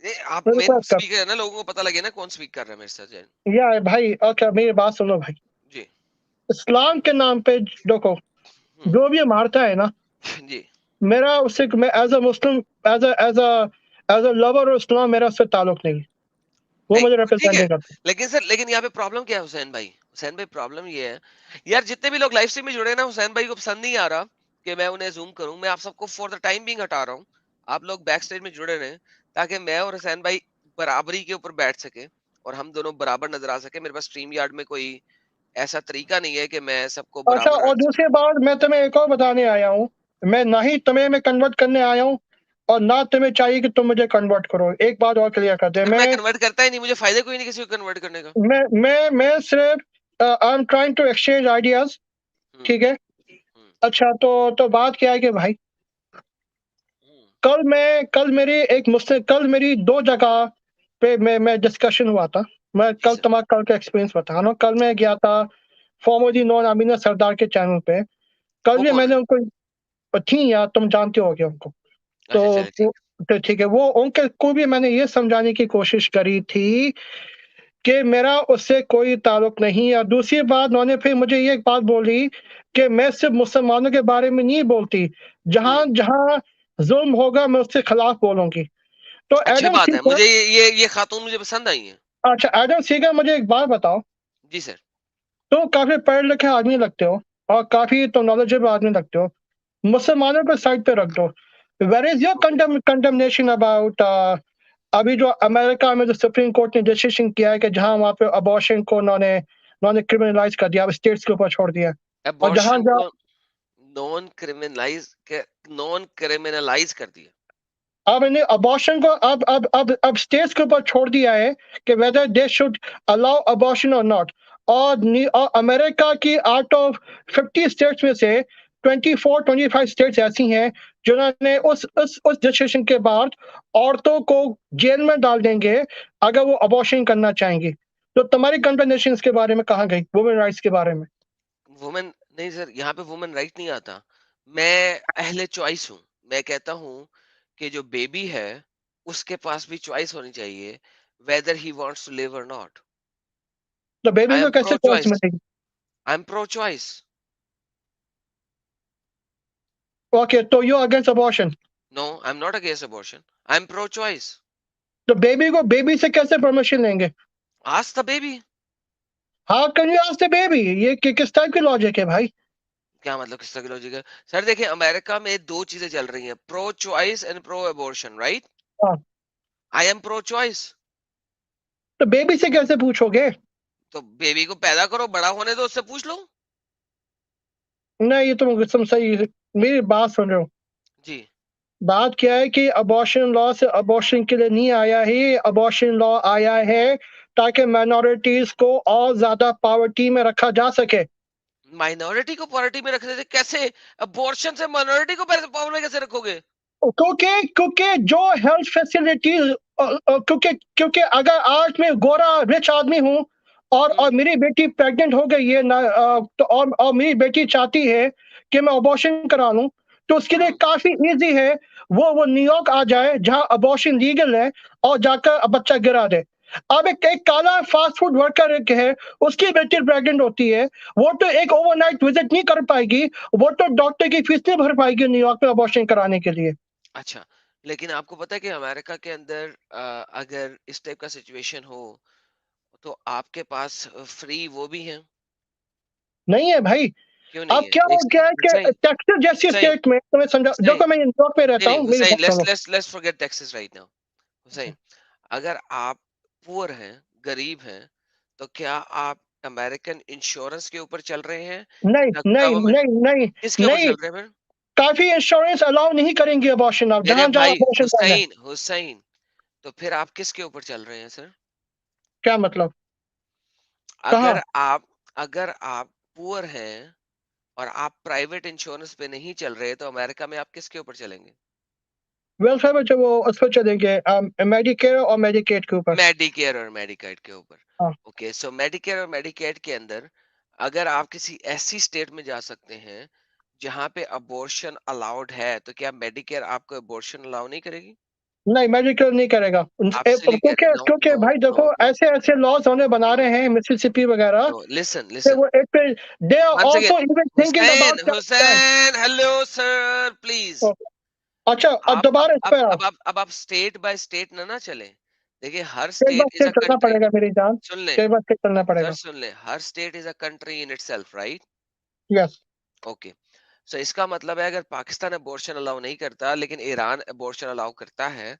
ये आप मेरे मेन साथ कर स्पीकर है ना, लोगों को पता लगे ना कौन स्पीक कर रहा है मेरे साथ जैन। यार भाई। अच्छा मेरी बात सुनो भाई। जी। इस्लाम के नाम पे देखो, हम्म। जो भी ये मारता है ना, जी। मेरा उससे, मैं as a Muslim, as a lover of Islam, मेरा उससे ताल्लुक नहीं है। वो नहीं मुझे ठीक रिप्रेजेंट है, नहीं करता। लेकिन सर लेकिन यहाँ पे प्रॉब्लम क्या है हुसैन भाई? हुसैन भाई प्रॉब्लम ये है, यार जितने भी लोग लाइव स्ट्रीम में जुड़े हैं ना, हुसैन भाई को पसंद नहीं आ रहा कि मैं उन्हें जूम करूं। मैं आप सबको फॉर द टाइम बिंग हटा रहा हूँ। आप लोग बैक स्टेज में जुड़े रहें ताकि मैं और हुसैन भाई बराबरी के ऊपर बैठ सके और हम दोनों बराबर नजर आ सके। मेरे पास स्ट्रीम यार्ड में कोई ऐसा तरीका नहीं है कि मैं सबको अच्छा, बराबर और रख सकूं। दूसरी बात मैं तुम्हें एक और बताने आया हूँ। मैं ना ही तुम्हें मैं कन्वर्ट करने आया हूँ, और ना तुम्हें चाहिए कि तुम मुझे कन्वर्ट करो। एक बात और क्लियर कर दे। सर मैं कन्वर्ट करता ही नहीं, मुझे फायदा कोई नहीं किसी को कन्वर्ट करने का। मैं सिर्फ I am trying to exchange ideas, hmm. ठीक है? हम्म। अच्छा तो बात क्या है कि भाई, हम्म। कल मेरी दो जगह पे मैं डिस्कशन हुआ था। मैं जी सर। कल का एक्सपीरियंस बता रहा हूँ। कल मैं गया था फॉर्मली नॉन अमीना सरदार के चैनल पे। कल वो भी कौन मैंने है? उनको, थी यार, तुम जानते होगे उनको। अच्छा चले तो ठीक। तो ठीक है, वो उनके को भी मैंने ये समझाने की कोशिश करी थी कि मेरा उससे कोई ताल्लुक नहीं है। और दूसरी बात, उन्होंने फिर मुझे ये एक बात बोली कि मैं सिर्फ मुसलमानों के बारे में नहीं बोलती, जहां हम्म। जहां जुल्म होगा मैं उसके खिलाफ बोलूंगी। तो अच्छी एडम बात है, सीगर, मुझे ये खातून मुझे पसंद आई है। अच्छा एडम सीगर, मुझे एक बात बताओ। जी सर। तो काफी पढ़े लिखे आदमी लगते हो, और काफी तो नॉलेजेबल आदमी लगते हो। मुसलमानों को साइड पे रख दो। Where is your okay. Condemnation about अभी जो अमेरिका में जो सुप्रीम कोर्ट ने डिसीजन किया है कि जहां वहां पे अबॉर्शन को उन्होंने उन्होंने क्रिमिनलाइज कर दिया, अब स्टेट्स के ऊपर छोड़ दिया। और जहां अबॉर्शन जहां को नॉन क्रिमिनलाइज कर दिया। अब इन्हें अबॉर्शन को अब स्टेट्स के ऊपर छोड़ दिया है कि whether they should allow abortion और नॉट। और अमेरिका की आउट ऑफ 50 स्टेट्स में से 24-25 स्टेट्स ऐसी हैं जिन्होंने उस डिसीजन के बाद औरतों को जेल में डाल देंगे अगर वो अबॉर्शन करना चाहेंगी। तो तुम्हारी कंडमनेशन इसके बारे में कहाँ गई, वुमेन राइट्स के बारे में? वुमेन नहीं सर, यहाँ पे वुमेन राइट नहीं आता। मैं अहले चॉइस हूँ। मैं कहता हूँ कि जो बेबी है उसके पास भी चॉइस होनी चाहिए, whether he wants to live और नॉट। तो बेबी आई को एम कैसे प्रो चॉइस चॉइस। मिलेगी? I am pro choice. Okay, तो you against abortion? No I am not against abortion, I am pro choice. तो baby से कैसे permission लेंगे? Ask the baby. How can you ask the baby? ये किस type की logic है भाई? क्या मतलब किस तरह की लॉजिक है? सर देखिए अमेरिका में 2 चीज़ें चल रही हैं, pro choice and pro abortion, right? हाँ, आई एम प्रो चॉइस। तो बेबी से कैसे पूछोगे? तो बेबी को पैदा करो, बड़ा होने दो, उससे पूछ लो। नहीं, ये तुम सही मेरी बात सुन रहे हो। जी। बात क्या है कि अबॉर्शन लॉ से अबॉर्शन के लिए नहीं आया है, अबॉर्शन लॉ आया है ताकि माइनॉरिटीज को और ज्यादा पॉवर्टी में रखा जा सके। माइनॉरिटी को पॉवर्टी में रखने से कैसे? अबॉर्शन से माइनॉरिटी को पावर में कैसे रखोगे? क्योंकि क्योंकि जो हेल्थ फैसिलिटीज क्योंकि क्योंकि अगर आज मैं गोरा रिच आदमी हूँ और हम्म। मेरी बेटी प्रेग्नेंट हो गई है ना, तो और मेरी बेटी चाहती है कि मैं अबॉर्शन करा लूं, तो उसके लिए हम्म। काफी इजी है। वो न्यूयॉर्क आ जाए जहां अबॉर्शन लीगल है और जाकर बच्चा गिरा दे। अब एक काला फास्ट फूड वर्कर एक है, उसकी बेटी प्रेग्नेंट होती है, वो तो एक ओवरनाइट विजिट नहीं कर पाएगी, वो तो डॉक्टर की फीस नहीं भर पाएगी न्यूयॉर्क में अबॉर्शन कराने के लिए। अच्छा, लेकिन आपको पता है कि अमेरिका के अंदर अगर इस टाइप का सिचुएशन हो तो आपके पास फ्री वो भी है। नहीं है भाई। क्यों नहीं अब है? क्या एक हो गया सेकंड, है कि हुसैन, टेक्सास जैसी हुसैन, स्टेट में तुम्हें समझा, हुसैन, देखो मैं न्यूयॉर्क में नहीं रहता नहीं, हूँ, मेरी हुसैन, बात सुनो। Let's forget Texas right now. Hussain, अगर आप पुअर हैं, गरीब हैं, तो क्या आप अमेरिकन इंश्योरेंस के ऊपर चल रहे हैं नहीं या नहीं गवर्नमेंट? नहीं नहीं किसके ऊपर नहीं, चल रहे हैं फिर? काफी इंश्योरेंस अलाउ नहीं करेंगे अबॉर्शन, अब मेरे जहां जहां भाई अबॉर्शन करना है। हुसैन, हुसैन, तो फिर आप किसके ऊपर चल रहे हैं सर? क्या मतलब? अगर कहाँ? आप अगर आप पुअर हैं और आप प्राइवेट इंश्योरेंस पे नहीं चल रहे तो अमेरिका में आप किसके ऊपर चलेंगे? वेलफेयर में जो वो उस पर चलेंगे, मेडिकेयर और मेडिकेड के ऊपर। मेडिकेयर और मेडिकेड के ऊपर। हाँ। ओके, सो मेडिकेयर और मेडिकेड के अंदर अगर आप किसी ऐसी स्टेट में जा सकते हैं जहां पे अबॉर्शन अलाउड है तो क्या मेडिकेयर आपको अबॉर्शन अलाउ नहीं करेगी? नहीं, मेडिकेयर नहीं करेगा आप सिली कह क्योंकि रहे, नो क्योंकि नो भाई नो देखो नो ऐसे ऐसे लॉज होने बना नो रहे हैं मिसिसिपी वगैरह नो, लिसन कि लिसन, वो एक पे they are once again, also even thinking Hussain, about क्या। Hussain, hello sir, please. अच्छा, अब आप दोबारा इस पे आओ। अब आप स्टेट बाय स्टेट ना चले। देखिए हर एक बार स्टेट इज फिर अ चलना कंट्री। पड़ेगा मेरी जान, सुन ले, कई बार फिर चलना सर पड़ेगा। सुन ले, हर state is a country in itself, right? Yes. Okay, so इसका मतलब है अगर पाकिस्तान अबॉर्शन अलाउ नहीं करता लेकिन ईरान अबॉर्शन अलाउ करता है,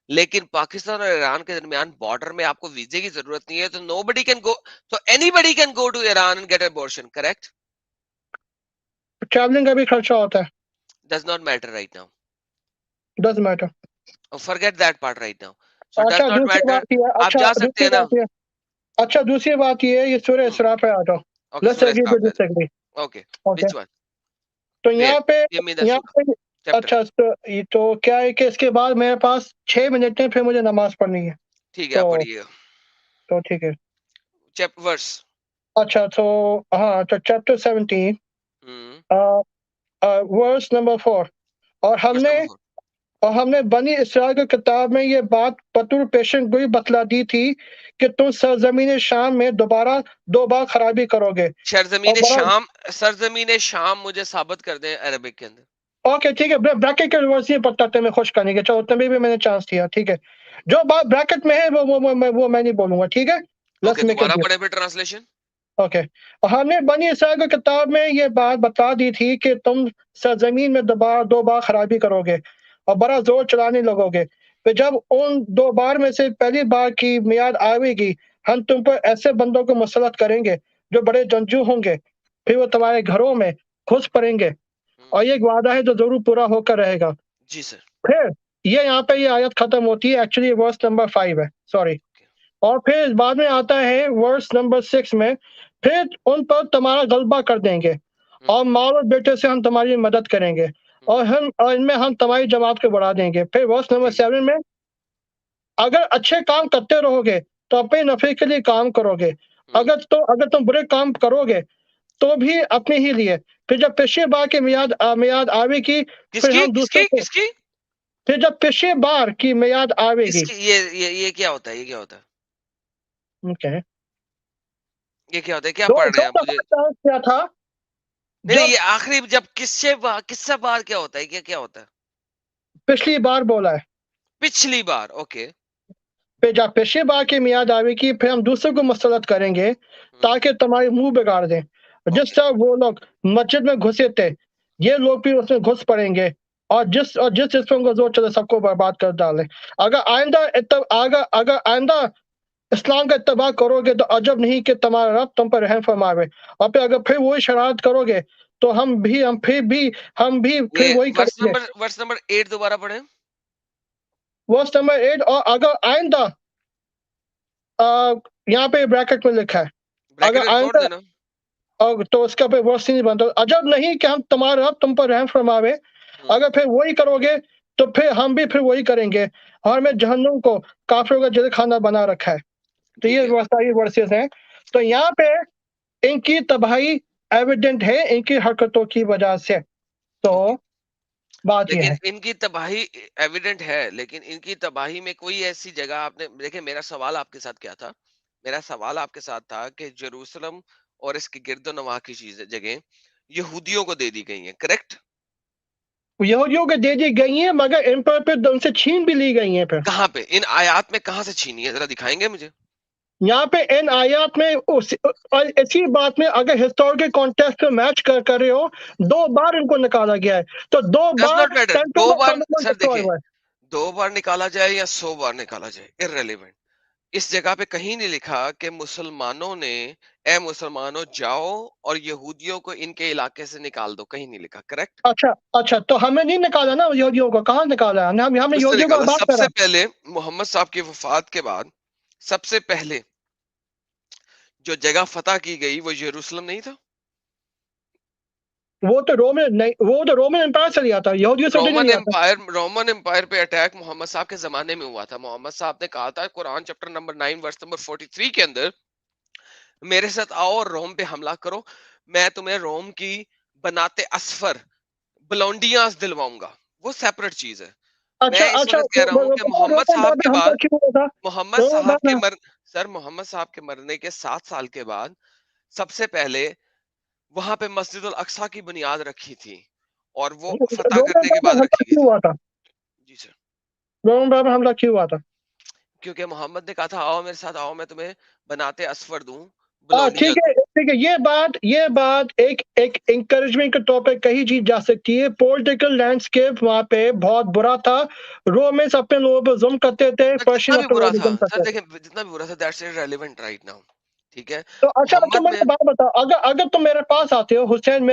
लेकिन पाकिस्तान और ईरान के दरमियान बॉर्डर में आपको वीजे की जरूरत नहीं है, तो नोबडी कैन गो, तो anybody can go to Iran and get abortion, correct? Travelling का भी खर्चा होता है। Does not matter right now, does matter. Forget that part right now, so does अच्छा नॉट दूसरी मैटर। बात ये है, आप जा सकते दूसरी हैं ना। बात ये, अच्छा दूसरी बात ये है, ये सूरह हम्म। इसरा पे आ जाओ। ओके, लेट्स सूरह एग्री टू इस्राफ है। Disagree. Okay, okay. Which one? तो वेयर? यहाँ पे गिव मी द यहाँ सूरह, पे चैप्टर। अच्छा, तो ये तो क्या है कि इसके बाद मेरे पास 6 मिनट है, फिर मुझे नमाज पढ़नी है। ठीक है, आप तो पढ़िए। ठीक है। Chap verse. अच्छा तो हाँ, तो चैप्टर 17 हम्म। Verse number 4। और वर्स हमने नंबर 4। और हमने बनी इसराइल की किताब में ये बात बतौर पेशन गोई बतला दी थी कि तुम सरजमीन शाम में दोबारा 2 बार खराबी करोगे। और सरजमीन बड़ा शाम, सरजमीन शाम मुझे साबित कर दें अरबिक के अंदर। ओके ठीक है, ब्रैकेट के रिवर्स ही पता मैं खुश करने के, चलो तभी भी मैंने चांस दिया, ठीक है। जो बात ब्रैकेट में है वो मैं नहीं बोलूंगा, ठीक है। लेट्स ओके, मेक इट दोबारा डील। पढ़े फिर ट्रांसलेशन। ओके। और हमने बनी इसराइल की किताब में ये बात बता दी थी कि तुम सरजमीन में 2 बार खराबी करोगे और बड़ा जोर चलाने लगोगे। फिर जब उन 2 बार में से पहली बार की मियाद आएगी, हम तुम पर ऐसे बंदों को मुसलत करेंगे जो बड़े जंजू होंगे, फिर वो तुम्हारे घरों में घुस पड़ेंगे, और ये एक वादा है जो जरूर पूरा होकर रहेगा। जी सर। फिर ये यहाँ पे ये आयत खत्म होती है, एक्चुअली वर्स नंबर 5 है, सॉरी। ओके। और फिर बाद में आता है वर्स नंबर 6 में, फिर उन पर तुम्हारा गलबा कर देंगे हम्म। और माँ और बेटे से हम तुम्हारी मदद करेंगे, हम्म। और इनमें हम तुम्हारी जमात को बढ़ा देंगे। फिर वर्स नंबर ठीक है। 7 में, अगर अच्छे काम करते रहोगे तो अपने नफे के लिए काम करोगे, हम्म। अगर तुम बुरे काम करोगे तो भी अपने ही लिए। फिर जब पिछली बार की मियाद आवेगी, फिर किसकी हम दूसरों किसकी को किसकी? फिर जब पिछली बार की मियाद आवेगी। किसकी? ये क्या होता है? ये क्या होता है? ओके। ये क्या होता है? क्या दो पढ़ रहे दो हैं आप दफा मुझे? चांस किया था। नहीं नहीं, जब ये आखिरी जब किस्से बार क्या होता है? क्या क्या होता है? पिछली बार बोला है, पिछली बार, ओके। फिर जब पिछली बार की मियाद आवेगी, फिर हम दूसरों को मसलत करेंगे हम्म। ताकि तुम्हारे मुंह बिगाड़ दें। जिस ओके। तरह वो लोग मस्जिद में घुसे थे, ये लोग भी उसमें घुस पड़ेंगे और जिस सिस्टम को जोर चले सबको बर्बाद कर डाले। अगर आइंदा इस्लाम का इत्तेबा करोगे तो अजब नहीं कि तुम्हारा रब तुम पर रहम फरमावे, और फिर अगर फिर वही शरारत करोगे तो हम भी फिर ये वही करेंगे। वर्स नंबर 8 दोबारा पढ़ें। वर्स नंबर 8, और अगर आइंदा यहाँ पे ब्रैकेट में लिखा है, ब्रैकेट अगर में छोड़ आइंदा देना। तो उसका फिर वर्स ही नहीं बनता, अजब नहीं कि हम तुम्हारा रब तुम पर रहम फरमावे, हम्म। अगर फिर वही करोगे तो फिर हम भी फिर वही करेंगे, और मैं जहन्नुम को काफिरों का जल खाना बना रखा है। तो ठीक ये है। सारी वर्सेस हैं। तो यहाँ पे इनकी तबाही एविडेंट है इनकी हरकतों की वजह से। तो ओके। बात ये लेकिन है। इनकी तबाही एविडेंट है, लेकिन इनकी तबाही में कोई ऐसी जगह आपने देखिए, मेरा सवाल आपके साथ क्या था? मेरा सवाल आपके साथ था कि जेरूसलम और इसके गिर्दोनवाह की चीजें जगह यहूदियों को दे दी गई हैं, करेक्ट? यहूदियों को दे दी गई है, मगर इन पर फिर उनसे छीन भी ली गई है। फिर कहाँ पे इन आयात में कहाँ से छीनी है, जरा दिखाएंगे मुझे? यहाँ पे इन आयात में और इसी बात में अगर हिस्टोरिकल कॉन्टेक्स्ट में मैच कर रहे हो, 2 बार इनको निकाला गया है, तो दो डज बार नॉट मैटर, टेंपल दो ऑफ बार सॉलोमन सर डिस्ट्रॉय देखिए, हुआ है। 2 बार निकाला जाए या 100 बार निकाला जाए, इररेलेवेंट। इस जगह पे कहीं नहीं लिखा कि मुसलमानों ने, ए मुसलमानों जाओ और यहूदियों को इनके इलाके से निकाल दो, कहीं नहीं लिखा, करेक्ट? अच्छा अच्छा, तो हमें नहीं निकाला ना यहूदियों को, कहाँ निकाला है? हमने किसने यहूदियों को निकाला? आबाद सबसे करा। पहले मोहम्मद साहब की वफात के बाद सबसे पहले जो जगह फतह की गई वो यरूशलेम नहीं था? वो तो रोमन एम्पायर से लिया था, यहूदियों से तो नहीं लिया था। रोमन एम्पायर पे अटैक मोहम्मद साहब के जमाने में हुआ था। मोहम्मद साहब ने कहा था Quran chapter number 9 verse number 43 के अंदर, मेरे साथ आओ और रोम पे हमला करो, मैं तुम्हें रोम की बनाते असफर ब्लोंडियास दिलवाऊंगा। वो सेपरेट चीज है। अच्छा मैं इस अच्छा, वक्त कह रहा हूं कि मोहम्मद रोमन साहब बाद के में हमला बाद, क्यों हुआ था? मोहम्मद रोमन साहब बाद के में। मर सर मोहम्मद साहब के मरने के 7 साल के बाद सबसे पहले वहां पे मस्जिद उल अक्सा की बुनियाद रखी थी, और वो फतह रोमन करने के बाद में बाद हमला रखी गई क्यों थी। हुआ था? जी सर। रोमन बाद में हमला क्यों हुआ था? क्योंकि मोहम्मद ने कहा था आओ मेरे साथ, आओ मैं तुम्हें बनाते असफर दूं, ब्लोंडिया ठीक दूं। है ठीक है, ये बात एक एक इंकरेजमेंट के तौर पे कही जी जा सकती है। पॉलिटिकल लैंडस्केप वहाँ पे बहुत बुरा था। रोमन्स अपने लोगों पर जुल्म करते थे, सर जितना पर्शियन भी अपने बुरा लोगों पर था, जुल्म सर करते थे। देखिए जितना भी बुरा था, दैट्स इररिलेवेंट राइट नाउ। ठीक है। तो अच्छा अच्छा, मोहम्मद मुझे ने, बात बताओ, अगर अगर तुम मेरे पास आते हो हुसैन,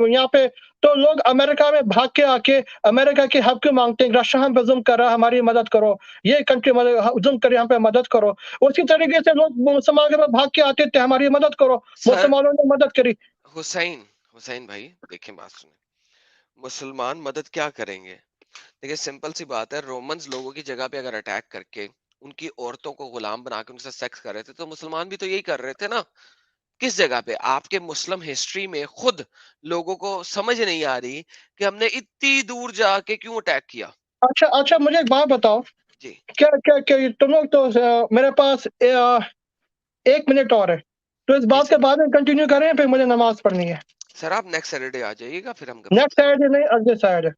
यहाँ पे, तो लोग अमेरिका में भाग के आके अमेरिका के हक क्यों मांगते हैं? रशिया हम पे जुल्म कर रहा है, हमारी मदद करो, ये कंट्री जुल्म करे, हम पे मदद करो। उसी तरीके से लोग मुसलमान के पास भाग के आते थे, हमारी मदद करो, सर मुसलमानों ने मदद करी। हुसैन, हुसैन भाई देखिए बात सुने, मुसलमान मदद क्या करेंगे? देखिए सिंपल सी बात है, रोमन्स लोगों की जगह पे अगर अटैक करके उनकी औरतों को गुलाम बना के उनसे सेक्स कर रहे थे, तो मुसलमान भी तो यही कर रहे थे ना। किस जगह पे आपके मुस्लिम हिस्ट्री में खुद लोगों को समझ नहीं आ रही कि हमने इतनी दूर जाके क्यों अटैक किया? अच्छा अच्छा, मुझे एक बात बताओ, जी। क्या क्या क्या तुम लोग तो मेरे पास 1 मिनट और है, तो इस जी बात के सर। बाद में कंटिन्यू करें, फिर मुझे नमाज पढ़नी है। सर आप नेक्स्ट सैटरडे आ जाइएगा, फिर हम गपशप नेक्स्ट सैटरडे नहीं, अगले सैटरडे।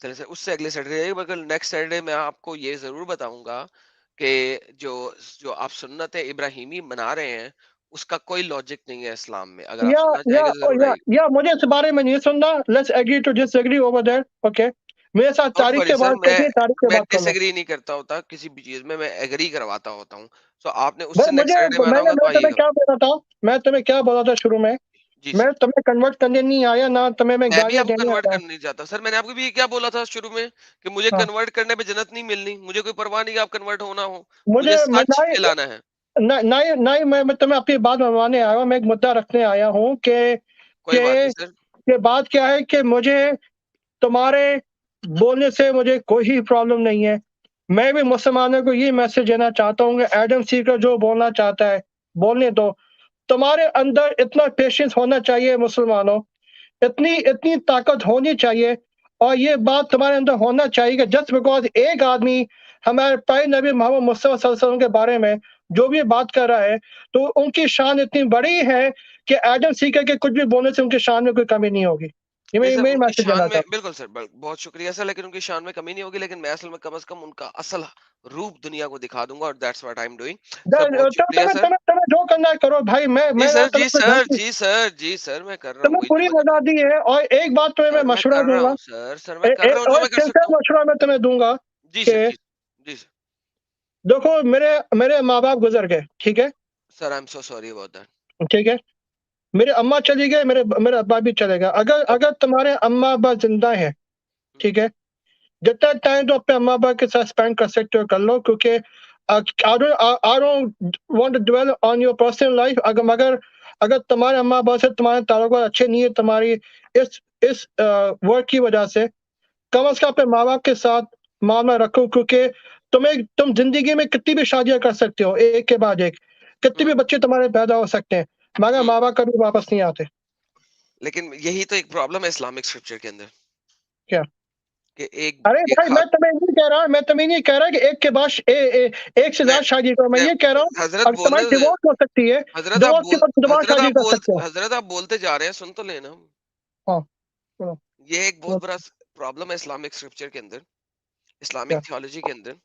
चले सर, उससे अगले सैटरडे, मगर नेक्स्ट सैटरडे मैं आपको ये जरूर बताऊंगा कि जो जो आप सुन्नत इब्राहिमी मना रहे हैं उसका कोई लॉजिक नहीं है इस्लाम में। अगर आप या सुनना या चाहेंगे तो जरूर आइए। मुझे इस बारे में नहीं सुनना। Let's agree to disagree over there, okay? मेरे साथ डोंट तारीख वरी के सर, बाद करनी है, तारीख के मैं बाद कर लो। डिसएग्री नहीं करता होता किसी भी चीज में, मैं एग्री करवाता होता हूँ। सो आपने भाई उससे नेक्स्ट सैटरडे में आना होगा तो मैं तुम्हें आइएगा। क्या बोला था? मैं तुम्हें क्या बोला था शुरू में? जी मैं सर। तुम्हें कन्वर्ट करने नहीं आया ना, तुम्हें मैं मैं भी गालियां आपको देने कन्वर्ट आया। करना नहीं चाहता सर, मैंने आपको भी क्या बोला था शुरू में कि मुझे हाँ, कन्वर्ट करने पे जन्नत नहीं मिलनी, मुझे कोई परवाह नहीं कि आप कन्वर्ट होना हो, मुझे मुझे मैं सच फैलाना है। ना ही मैं तुम्हें अपनी बात मनवाने आया हूँ, मैं एक मुद्दा रखने आया हूँ कोई बात नहीं सर। कि बात क्या है कि मुझे तुम्हारे बोलने से मुझे कोई प्रॉब्लम नहीं है। मैं भी मुसलमानों को ये मैसेज देना चाहता हूँ कि एडम सीकर जो बोलना चाहता है, बोलने दो। तुम्हारे अंदर इतना पेशेंस होना चाहिए मुसलमानों, इतनी इतनी ताकत होनी चाहिए, और ये बात तुम्हारे अंदर होना चाहिए कि जस्ट बिकॉज़ एक आदमी हमारे प्यारे नबी मोहम्मद मुस्तफा सल्लल्लाहु अलैहि वसल्लम के बारे में जो भी बात कर रहा है, तो उनकी शान इतनी बड़ी है कि एडम सीकर के कुछ भी बोलने से उनकी शान में कोई कमी नहीं होगी। ये नहीं मैं सर, मैं उनकी मैसेज शान देना में चाहता बिल्कुल सर, बहुत शुक्रिया सर, लेकिन उनकी शान में कमी नहीं होगी, लेकिन मैं असल में कम उनका असल रूप दुनिया को दिखा दूंगा, और that's what I am doing. Sir हूँ। बहुत शुक्रिया सर। तुम्हें जो करना है करो भाई, जी मैं ना सर, जी तुम्हें कोई ढंग सर, की, जी सर, जी सर, मैं कर रहा हूँ तुम्हें वही जो पूरी मैंने कहा। आजादी है। और एक बात तुम्हें मैं सर मैं मशवरा कर रहा दूंगा, हूँ सर, सर मैं कर रहा हूँ जो और मैं कर सकता सिंसियर हूँ। मशवरा मैं तुम्हें दूंगा जी कि सर, जी। जी सर। देखो, मेरे मेरे माँ बाप गुजर गए, ठीक है, sir I am so sorry about that. ठीक है। मेरे अम्मा चली गए, मेरे अब्बा भी चले गए। अगर ओके। अगर तुम्हारे अम्मा अब्बा जिंदा हैं, ठीक है, जितना टाइम तो अपने अम्मा अब्बा के साथ स्पेंड कर सकते हो कर लो, क्योंकि I don't want to dwell on your personal life. अगर मगर अगर तुम्हारे अम्मा अब्बा से तुम्हारे ताल्लुकात अच्छे नहीं है, तुम्हारी इस वर्क की वजह से, कम से कम अपने माँ बाप के साथ मामला रखो, क्योंकि तुम जिंदगी में कितनी भी शादियां कर सकते हो, एक के बाद एक, कितने भी बच्चे तुम्हारे पैदा हो सकते हैं, मगर माँ बाप कभी वापस नहीं आते। लेकिन यही तो एक प्रॉब्लम है इस्लामिक स्क्रिप्चर के अंदर, क्या? कि एक अरे एक भाई, खाक मैं तुम्हें नहीं कह रहा कि एक के बाद एक से मैं ज्यादा शादी करो। मैं मैं ये कह रहा हूँ, हजरत अगर तुम्हारी बोलने डिवोर्स हो सकती है, डिवोर्स के बाद दोबारा शादी कर सकते हो। हजरत आप बोलते जा रहे हैं, सुन तो लेना। हाँ, बोलो, ये एक बहुत बोलो, बड़ा प्रॉब्लम है इस्लामिक स्क्रिप्चर के अंदर, क्या? इस्लामिक थियोलॉजी के अंदर,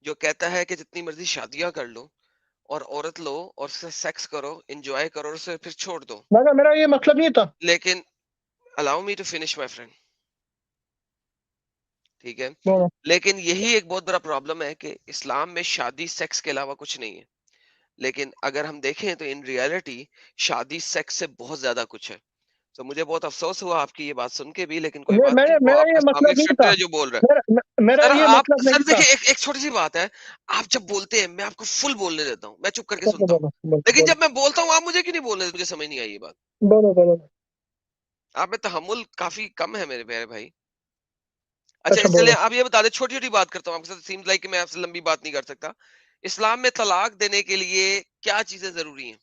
जो कहता है कि जितनी मर्जी शादियां कर लो और औरत लो और उससे सेक्स करो, एंजॉय करो और उसे फिर छोड़ दो। मगर मेरा ये मतलब नहीं था। लेकिन allow me to finish my friend, ठीक है। बोलो। लेकिन यही एक बहुत बड़ा प्रॉब्लम है कि इस्लाम में शादी सेक्स के अलावा कुछ नहीं है। लेकिन अगर हम देखें तो इन रियलिटी शादी सेक्स से बहुत ज्यादा कुछ है। तो मुझे बहुत अफसोस हुआ आपकी ये बात सुन के भी, लेकिन कोई बात नहीं, वो मेरा आपका ये इस्लामिक मतलब नहीं स्क्रिप्चर था। है जो बोल रहा है। मेरा सर ये आप मतलब सर नहीं था। देखिए, एक छोटी सी बात है। आप जब बोलते हैं मैं आपको फुल बोलने देता हूँ, मैं चुप करके बोलो, सुनता हूँ। बोलो, बोलो, लेकिन बोलो, जब मैं बोलता हूँ आप मुझे क्यों नहीं बोलने देते? मुझे समझ नहीं आई ये बात। बोलो, बोलो। आप में तहम्मुल काफी कम है मेरे प्यारे भाई। अच्छा, अच्छा, इसलिए बोलो। आप ये बता दें, छोटी छोटी बात करता हूँ आपके साथ, सीम्स लाइक कि मैं आपसे लंबी बात नहीं कर सकता। इस्लाम में तलाक देने के लिए क्या चीजें जरूरी हैं?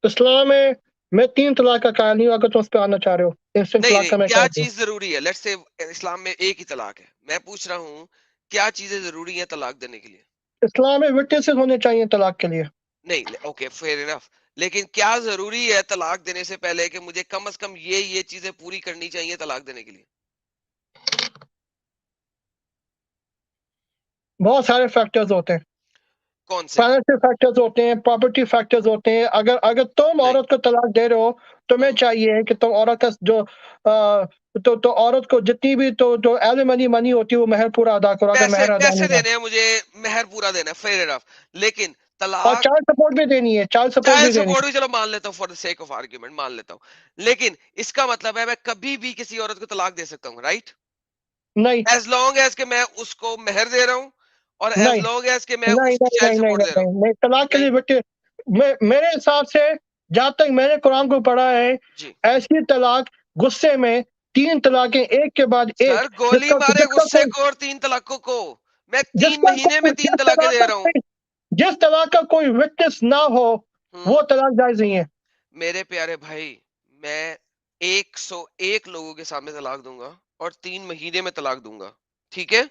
इस्लाम में मैं 3 तलाक का कायल नहीं हूँ, अगर तुम उस पे आना चाह रहे हो। इंस्टेंट नहीं तलाक नहीं, का मैं क्या कायल हूँ। चीज जरूरी है? लेट्स से इस्लाम में एक ही तलाक है, मैं पूछ रहा हूँ क्या चीजें जरूरी हैं तलाक देने के लिए? इस्लाम में विटनेसेस होने चाहिए तलाक के लिए। नहीं, ओके फेयर इनफ। लेकिन क्या जरूरी है तलाक देने से पहले कि मुझे कम से कम ये चीजें पूरी करनी चाहिए तलाक देने के लिए? बहुत सारे फैक्टर्स होते हैं। कौन से? फाइनेंशियल फैक्टर्स होते हैं, प्रॉपर्टी फैक्टर्स होते हैं। अगर तुम नहीं। औरत को तलाक दे रहे हो, तुम्हें हम्म। चाहिए कि तुम औरत का जो तो औरत को जितनी भी जो एलिमनी मनी होती है, वो महर पूरा अदा करो, अगर पैसे महर अदा पैसे नहीं हुआ। देने हैं मुझे, मेहर पूरा देना है, फेयर इनफ। लेकिन और तलाक, चाइल्ड सपोर्ट भी देनी है, चाइल्ड सपोर्ट भी चाइल्ड देनी सपोर्ट भी चलो मान लेता हूँ, for the sake of argument मान लेता हूँ, लेकिन इसका मतलब है मैं कभी भी किसी औरत को तलाक दे सकता हूँ, राइट? है। नहीं, एज लॉन्ग एज के मैं उसको मेहर दे रहा हूँ, और एज नहीं, लॉन्ग एज के मैं नहीं, उसकी नहीं, चाइल्ड नहीं, नहीं, सपोर्ट नहीं, दे रहा हूँ। नहीं, नहीं, तलाक के नहीं। लिए बेटे, मेरे हिसाब से, जहाँ तक मैंने कुरान को पढ़ा है, जी। ऐसी तलाक गुस्से में, 3 तलाकें एक के बाद एक, सर गोली जिसका मारे जिसका गुस्से कोई को और 3 तलाकों को। मैं तीन जिसका महीने में कोई 3 तलाकें दे रहा हूँ। जिस तलाक का कोई विटनेस ना हो, वो हम्म। तलाक जायज नहीं है। मेरे प्यारे भाई, मैं 101 लोगों के सामने तलाक दूंगा और 3 महीने में तलाक दूंगा, ठीक है।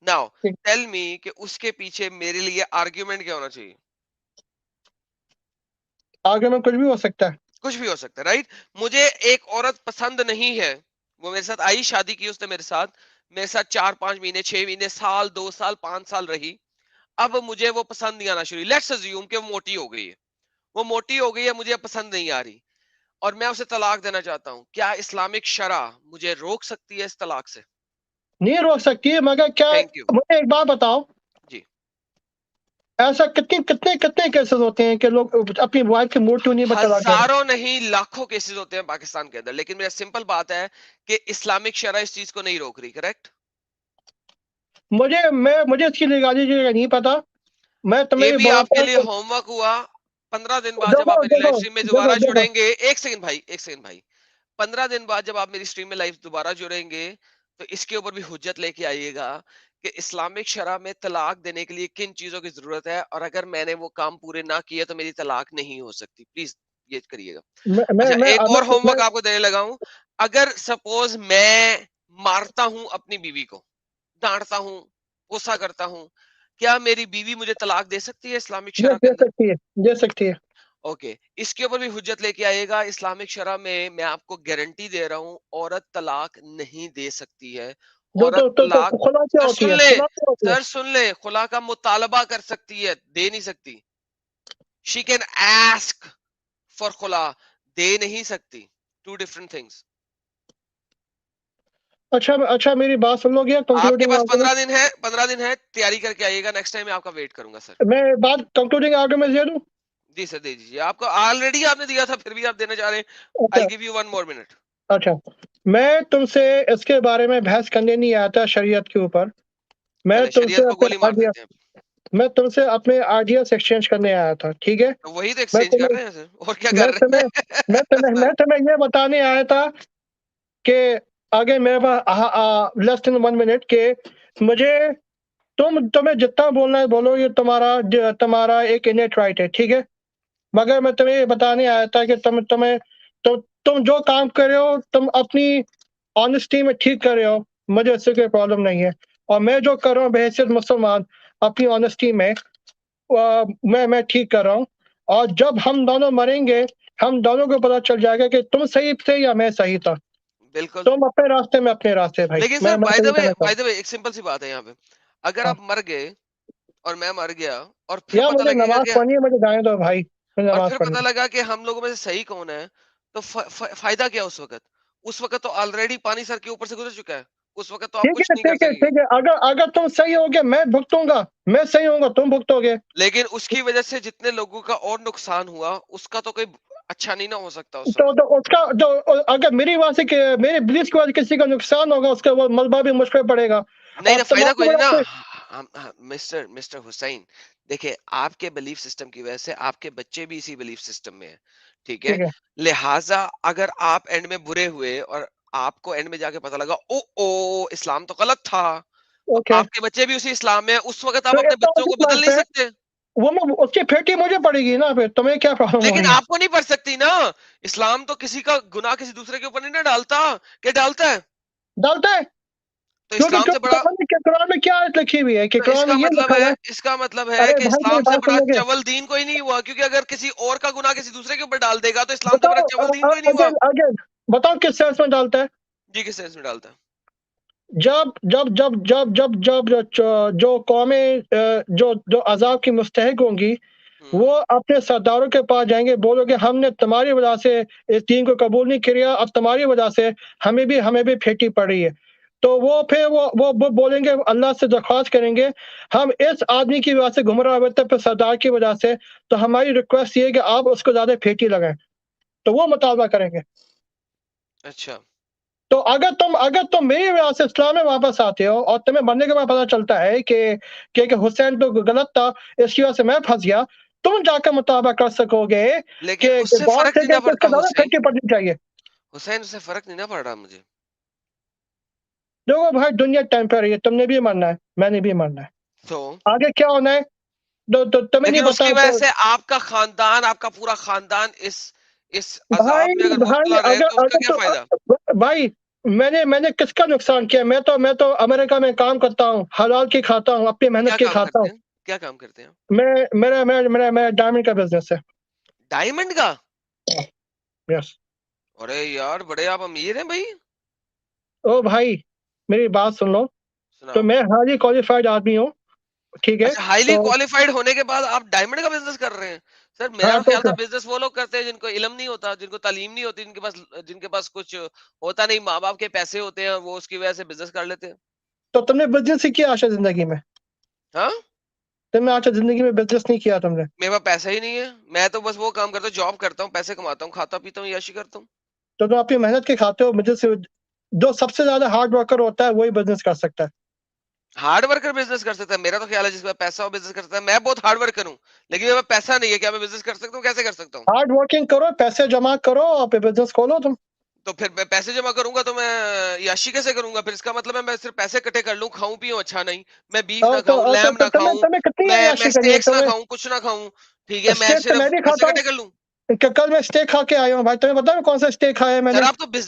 नाउ ठीक, टेल मी कि उसके पीछे मेरे लिए आर्ग्यूमेंट क्या होना चाहिए? आगे में कुछ भी हो सकता है। कुछ भी हो सकता है, राइट? मुझे एक औरत पसंद नहीं है, वो मेरे साथ आई, शादी की उसने मेरे साथ 4-5 महीने, 6 महीने, साल, 2 साल, 5 साल रही। अब मुझे वो पसंद नहीं आना शुरू, लेट्स अज्यूम कि वो मोटी हो गई है, वो मोटी हो गई है, मुझे अब पसंद नहीं आ रही, और मैं उसे तलाक देना चाहता हूँ। क्या इस्लामिक शरा मुझे रोक सकती है इस तलाक से? नहीं रोक सकती है, मगर क्या, थैंक यू। मुझे एक बात बताओ, जी। ऐसा कितने कितने कितने केसेस होते हैं कि लोग अपनी वाइफ की मूड क्यों नहीं पर तलाक दे हजारों नहीं लाखों केसेस होते हैं पाकिस्तान के अंदर, लेकिन मेरा सिंपल बात है कि इस्लामिक शरा इस चीज को नहीं रोक रही, करेक्ट? रहे? मुझे इसकी लीगैलिटी नहीं पता। मैं तुम्हें ये ये भी आपके बताता लिए हूँ। होमवर्क हुआ। 15 दिन बाद जब देखो, आप मेरी लाइव देखो, स्ट्रीम में देखो, दोबारा देखो, जुड़ेंगे, एक सेकंड भाई, एक सेकंड भाई, 15 दिन बाद जब आप मेरी स्ट्रीम में लाइव दोबारा जुड़ेंगे, तो इसके ऊपर भी हुज्जत लेके आइएगा कि इस्लामिक शरा में तलाक देने के लिए किन चीजों की जरूरत है, और अगर मैंने वो काम पूरे ना किए तो मेरी तलाक नहीं हो सकती। प्लीज ये करिएगा। मैं मैं अच्छा, मैं एक मैं, और मैं होमवर्क आपको देने लगा हूं। अगर सपोज मैं मारता हूं अपनी बीवी को, डांटता हूं, गुस्सा करता हूं, क्या मेरी बीवी मुझे तलाक दे सकती है इस्लामिक ये शरा के दे अंदर? सकती है, दे सकती है। ओके, इसके ऊपर भी हुज्जत लेके आइएगा। इस्लामिक शरह में मैं आपको गारंटी दे रहा हूँ, औरत तलाक नहीं दे सकती है। जो औरत तलाक, खुला क्या सर होती सुन है, ले, खुला क्या होती है? सर सुन ले, खुला का मुतालबा कर सकती है, दे नहीं सकती। शी कैन आस्क फॉर खुला, दे नहीं सकती। Two different things. अच्छा अच्छा, मेरी बात सुन लोगे? आपके कंक्लूडिंग पास आर्गुमेंट, 15 दिन है, 15 दिन है, तैयारी करके आइएगा। नेक्स्ट टाइम मैं आपका वेट करूंगा सर। मैं बात कंक्लूडिंग आर्गुमेंट दे दूं? जी सर, दे दीजिए। आपको ऑलरेडी आपने दिया था, फिर भी आप देना चाह रहे हैं। आई अच्छा give you one more minute. अच्छा, मैं तुमसे इसके बारे में बहस करने नहीं आया था शरीयत के ऊपर। मैं चले, तुमसे शरीयत को अपने गोली मार आइडिया देते हैं। मैं तुमसे अपने आइडियाज एक्सचेंज करने आया था, ठीक है? तो वही तो मैं एक्सचेंज कर तुम्हें रहे हैं सर, और क्या मैं कर रहे तुम्हें हैं सर। मैं तुम्हें ये बताने आया था कि आगे मेरे पास लेस देन 1 मिनट के मुझे, तुम्हें जितना बोलना है बोलो, ये तुम्हारा एक इनेट राइट है, ठीक है? मगर मैं तुम्हें ये बताने आया था कि तुम जो काम कर रहे हो, तुम अपनी ऑनेस्टी में ठीक कर रहे हो, मुझे इससे कोई प्रॉब्लम नहीं है। और मैं जो कर रहा हूँ बहैसियत मुसलमान, अपनी ऑनेस्टी में मैं ठीक कर रहा हूँ। और जब हम दोनों मरेंगे, हम दोनों को पता चल जाएगा कि तुम सही थे या मैं सही था। बिल्कुल। तुम अपने रास्ते में अपने रास्ते भाई, लेकिन मैं सर, तो ये कहना चाहता हूँ। बाय द वे एक सिंपल सी बात है यहाँ पे। अगर हाँ, आप मर गए और मैं मर गया, और फिर यार पता मुझे लगेगा नमाज कि, पढ़नी है, मुझे जाने दो भाई, मुझे और नमाज फिर पढ़नी पता है। लगा कि हम लोगों में से सही कौन है, तो फायदा क्या उस वक्त? उस वक्त तो ऑलरेडी पानी सर के ऊपर से गुजर चुका है। उस वक्त तो आप ठीक कुछ है नहीं कर ठीक है सकेंगे। ठीक है, अगर अगर तुम सही होगे मैं भुगतूंगा, मैं सही होऊंगा तुम भुगतोगे। लेकिन उसकी वजह से जितने लोगों का और नुकसान हुआ, उसका तो कोई अच्छा नहीं ना हो सकता उस वक्त। तो उसका जो, अगर मेरी वजह से मेरे बिलीफ की वजह से किसी का नुकसान होगा, उसका वो मलबा भी मुझ पे पड़ेगा। नहीं और ना, फायदा तुम्हारी कोई नहीं वजह ना। से, मिस्टर मिस्टर हुसैन, देखिए, आपके बिलीफ सिस्टम की वजह से आपके बच्चे भी इसी बिलीफ सिस्टम में है, ठीक है? ठीक है, लिहाजा अगर आप एंड में बुरे हुए और आपको एंड में जाके पता लगा, ओ ओ इस्लाम तो गलत था, तो ओके। आपके बच्चे भी उसी इस्लाम में है, उस वक्त तो आप अपने इसका बच्चों को मतलब बदल नहीं है, सकते। वो मैं उसकी फेटी मुझे पड़ेगी ना, फिर तुम्हें क्या प्रॉब्लम हो लेकिन रही है? आपको नहीं पड़ सकती ना। इस्लाम तो किसी का गुनाह किसी दूसरे के ऊपर नहीं ना डालता। क्या डालता है? डालता है, तो क्योंकि इस्लाम से बड़ा, कुरान में क्या आयत लिखी हुई है कि तो कुरान में ये लिखा हुआ है। इसका मतलब है अरे कि भाई मेरी इस्लाम से बात बड़ा सुनोगे? चवल दीन कोई नहीं हुआ, क्योंकि अगर किसी और का गुनाह किसी दूसरे के ऊपर डाल देगा तो इस्लाम से बड़ा बताओ, चवल दीन कोई नहीं हुआ। अगेन अगेन बताओ किस सेंस में डालता है? जी, किस सेंस में डालता है? जब जब जब जब जब जब जो कौमें जो जो अजाब की मुस्तहिक होंगी, वो हम्म। अपने सरदारों के पास जाएंगे, बोलोगे हमने तुम्हारी वजह से इस दीन को कबूल नहीं किया, अब तुम्हारी वजह से हमें भी फेंटी पड़ रही है। तो वो फिर वो बोलेंगे, अल्लाह से दरख्वास्त करेंगे, हम इस आदमी की वजह से गुमराह हुए थे, फिर सरदार की वजह से, तो हमारी रिक्वेस्ट ये है कि आप उसको ज्यादा फेंटी लगाएं। तो वो मुतालबा करेंगे। अच्छा। तो अगर तुम मेरी वजह से इस्लाम में वापस आते हो और तुम्हें मरने के बाद पता चलता है कि हुसैन तो गलत था, इसकी वजह से मैं फंस गया, तुम जाकर मुतालबा कर सकोगे लेकिन कि उससे गॉड फर्क से नहीं कि ना इसको पड़ता ज्यादा हुसैन। फेंटी पड़नी चाहिए। उससे फर्क नहीं ना पड़ रहा मुझे। देखो भाई, दुनिया टेम्पररी है, तुमने भी मरना है, मैंने भी मरना है। तो आगे क्या होना है, तुम्हें नहीं लेकिन पता उसकी वजह तो, से आपका खानदान, आपका पूरा खानदान इस अजाब में भाई अगर भाई मुब्तला रहे, अगर तो उसका अगर क्या फायदा? भाई, मैंने किसका नुकसान किया? मैं तो अमेरिका में काम करता हूँ, हलाल की खाता हूँ, अपनी मेहनत क्या की काम खाता करते हूँ। हैं? क्या काम करते हैं? मेरा डायमंड का बिजनेस है। डायमंड का? यस। अरे यार, बड़े आप अमीर हैं भाई। ओ भाई, मेरी बात सुन लो। तो सुनाओ। मैं हाईली क्वालिफाइड आदमी हूँ, ठीक है? अच्छा, हाईली तो क्वालिफाइड होने के बाद आप डायमंड का बिजनेस कर रहे हैं? सर, मेरा हाँ, तो तो ख्याल था क्या? बिजनेस वो लोग करते हैं जिनको इल्म नहीं होता, जिनको तालीम नहीं होती, जिनके पास कुछ होता नहीं, माँ बाप के पैसे होते हैं, वो उसकी वजह से बिजनेस कर लेते हैं। तो तुमने बिजनेस ही किया आशा जिंदगी में? हाँ। तुमने आशा जिंदगी में बिजनेस नहीं किया तुमने? मेरे पास पैसा ही नहीं है। मैं तो बस वो काम करता हूँ, जॉब करता हूँ, पैसे कमाता हूँ, खाता पीता हूँ, याशी करता हूँ। तो तुम अपनी मेहनत के खाते हो बिजनेस से। जो सबसे ज्यादा हार्ड वर्कर होता है वही बिजनेस कर सकता है। हार्ड वर्कर बिजनेस कर सकता है? मेरा तो ख्याल है जिसके पास पैसा हो बिजनेस कर सकता है। मैं बहुत हार्ड वर्कर हूँ, लेकिन मेरे पास पैसा नहीं है। क्या मैं बिजनेस कर सकता हूँ? कैसे कर सकता हूँ? हार्ड वर्किंग करो, पैसे जमा करो और फिर बिजनेस खोलो तुम। तो फिर मैं पैसे जमा करूंगा तो मैं याशी कैसे करूंगा? फिर इसका मतलब है मैं सिर्फ पैसे इकट्ठे कर लूं, खाऊं पीऊं अच्छा नहीं, मैं बीफ ना खाऊं, लैम ना तुम्हें खाऊं, तुम्हें कितनी मैं अय्याशी करनी है स्टेक्स ना तुम्हें? खाऊं, कुछ ना खाऊं, ठीक है, मैं स्टेक तो मैं सिर्फ भी पैसे खाता इकट्ठे हूँ। कर लूं। कल मैं स्टेक खा के आया हूँ भाई, तुम्हें पता है कौन सा स्टेक खाया है सर, मैंने?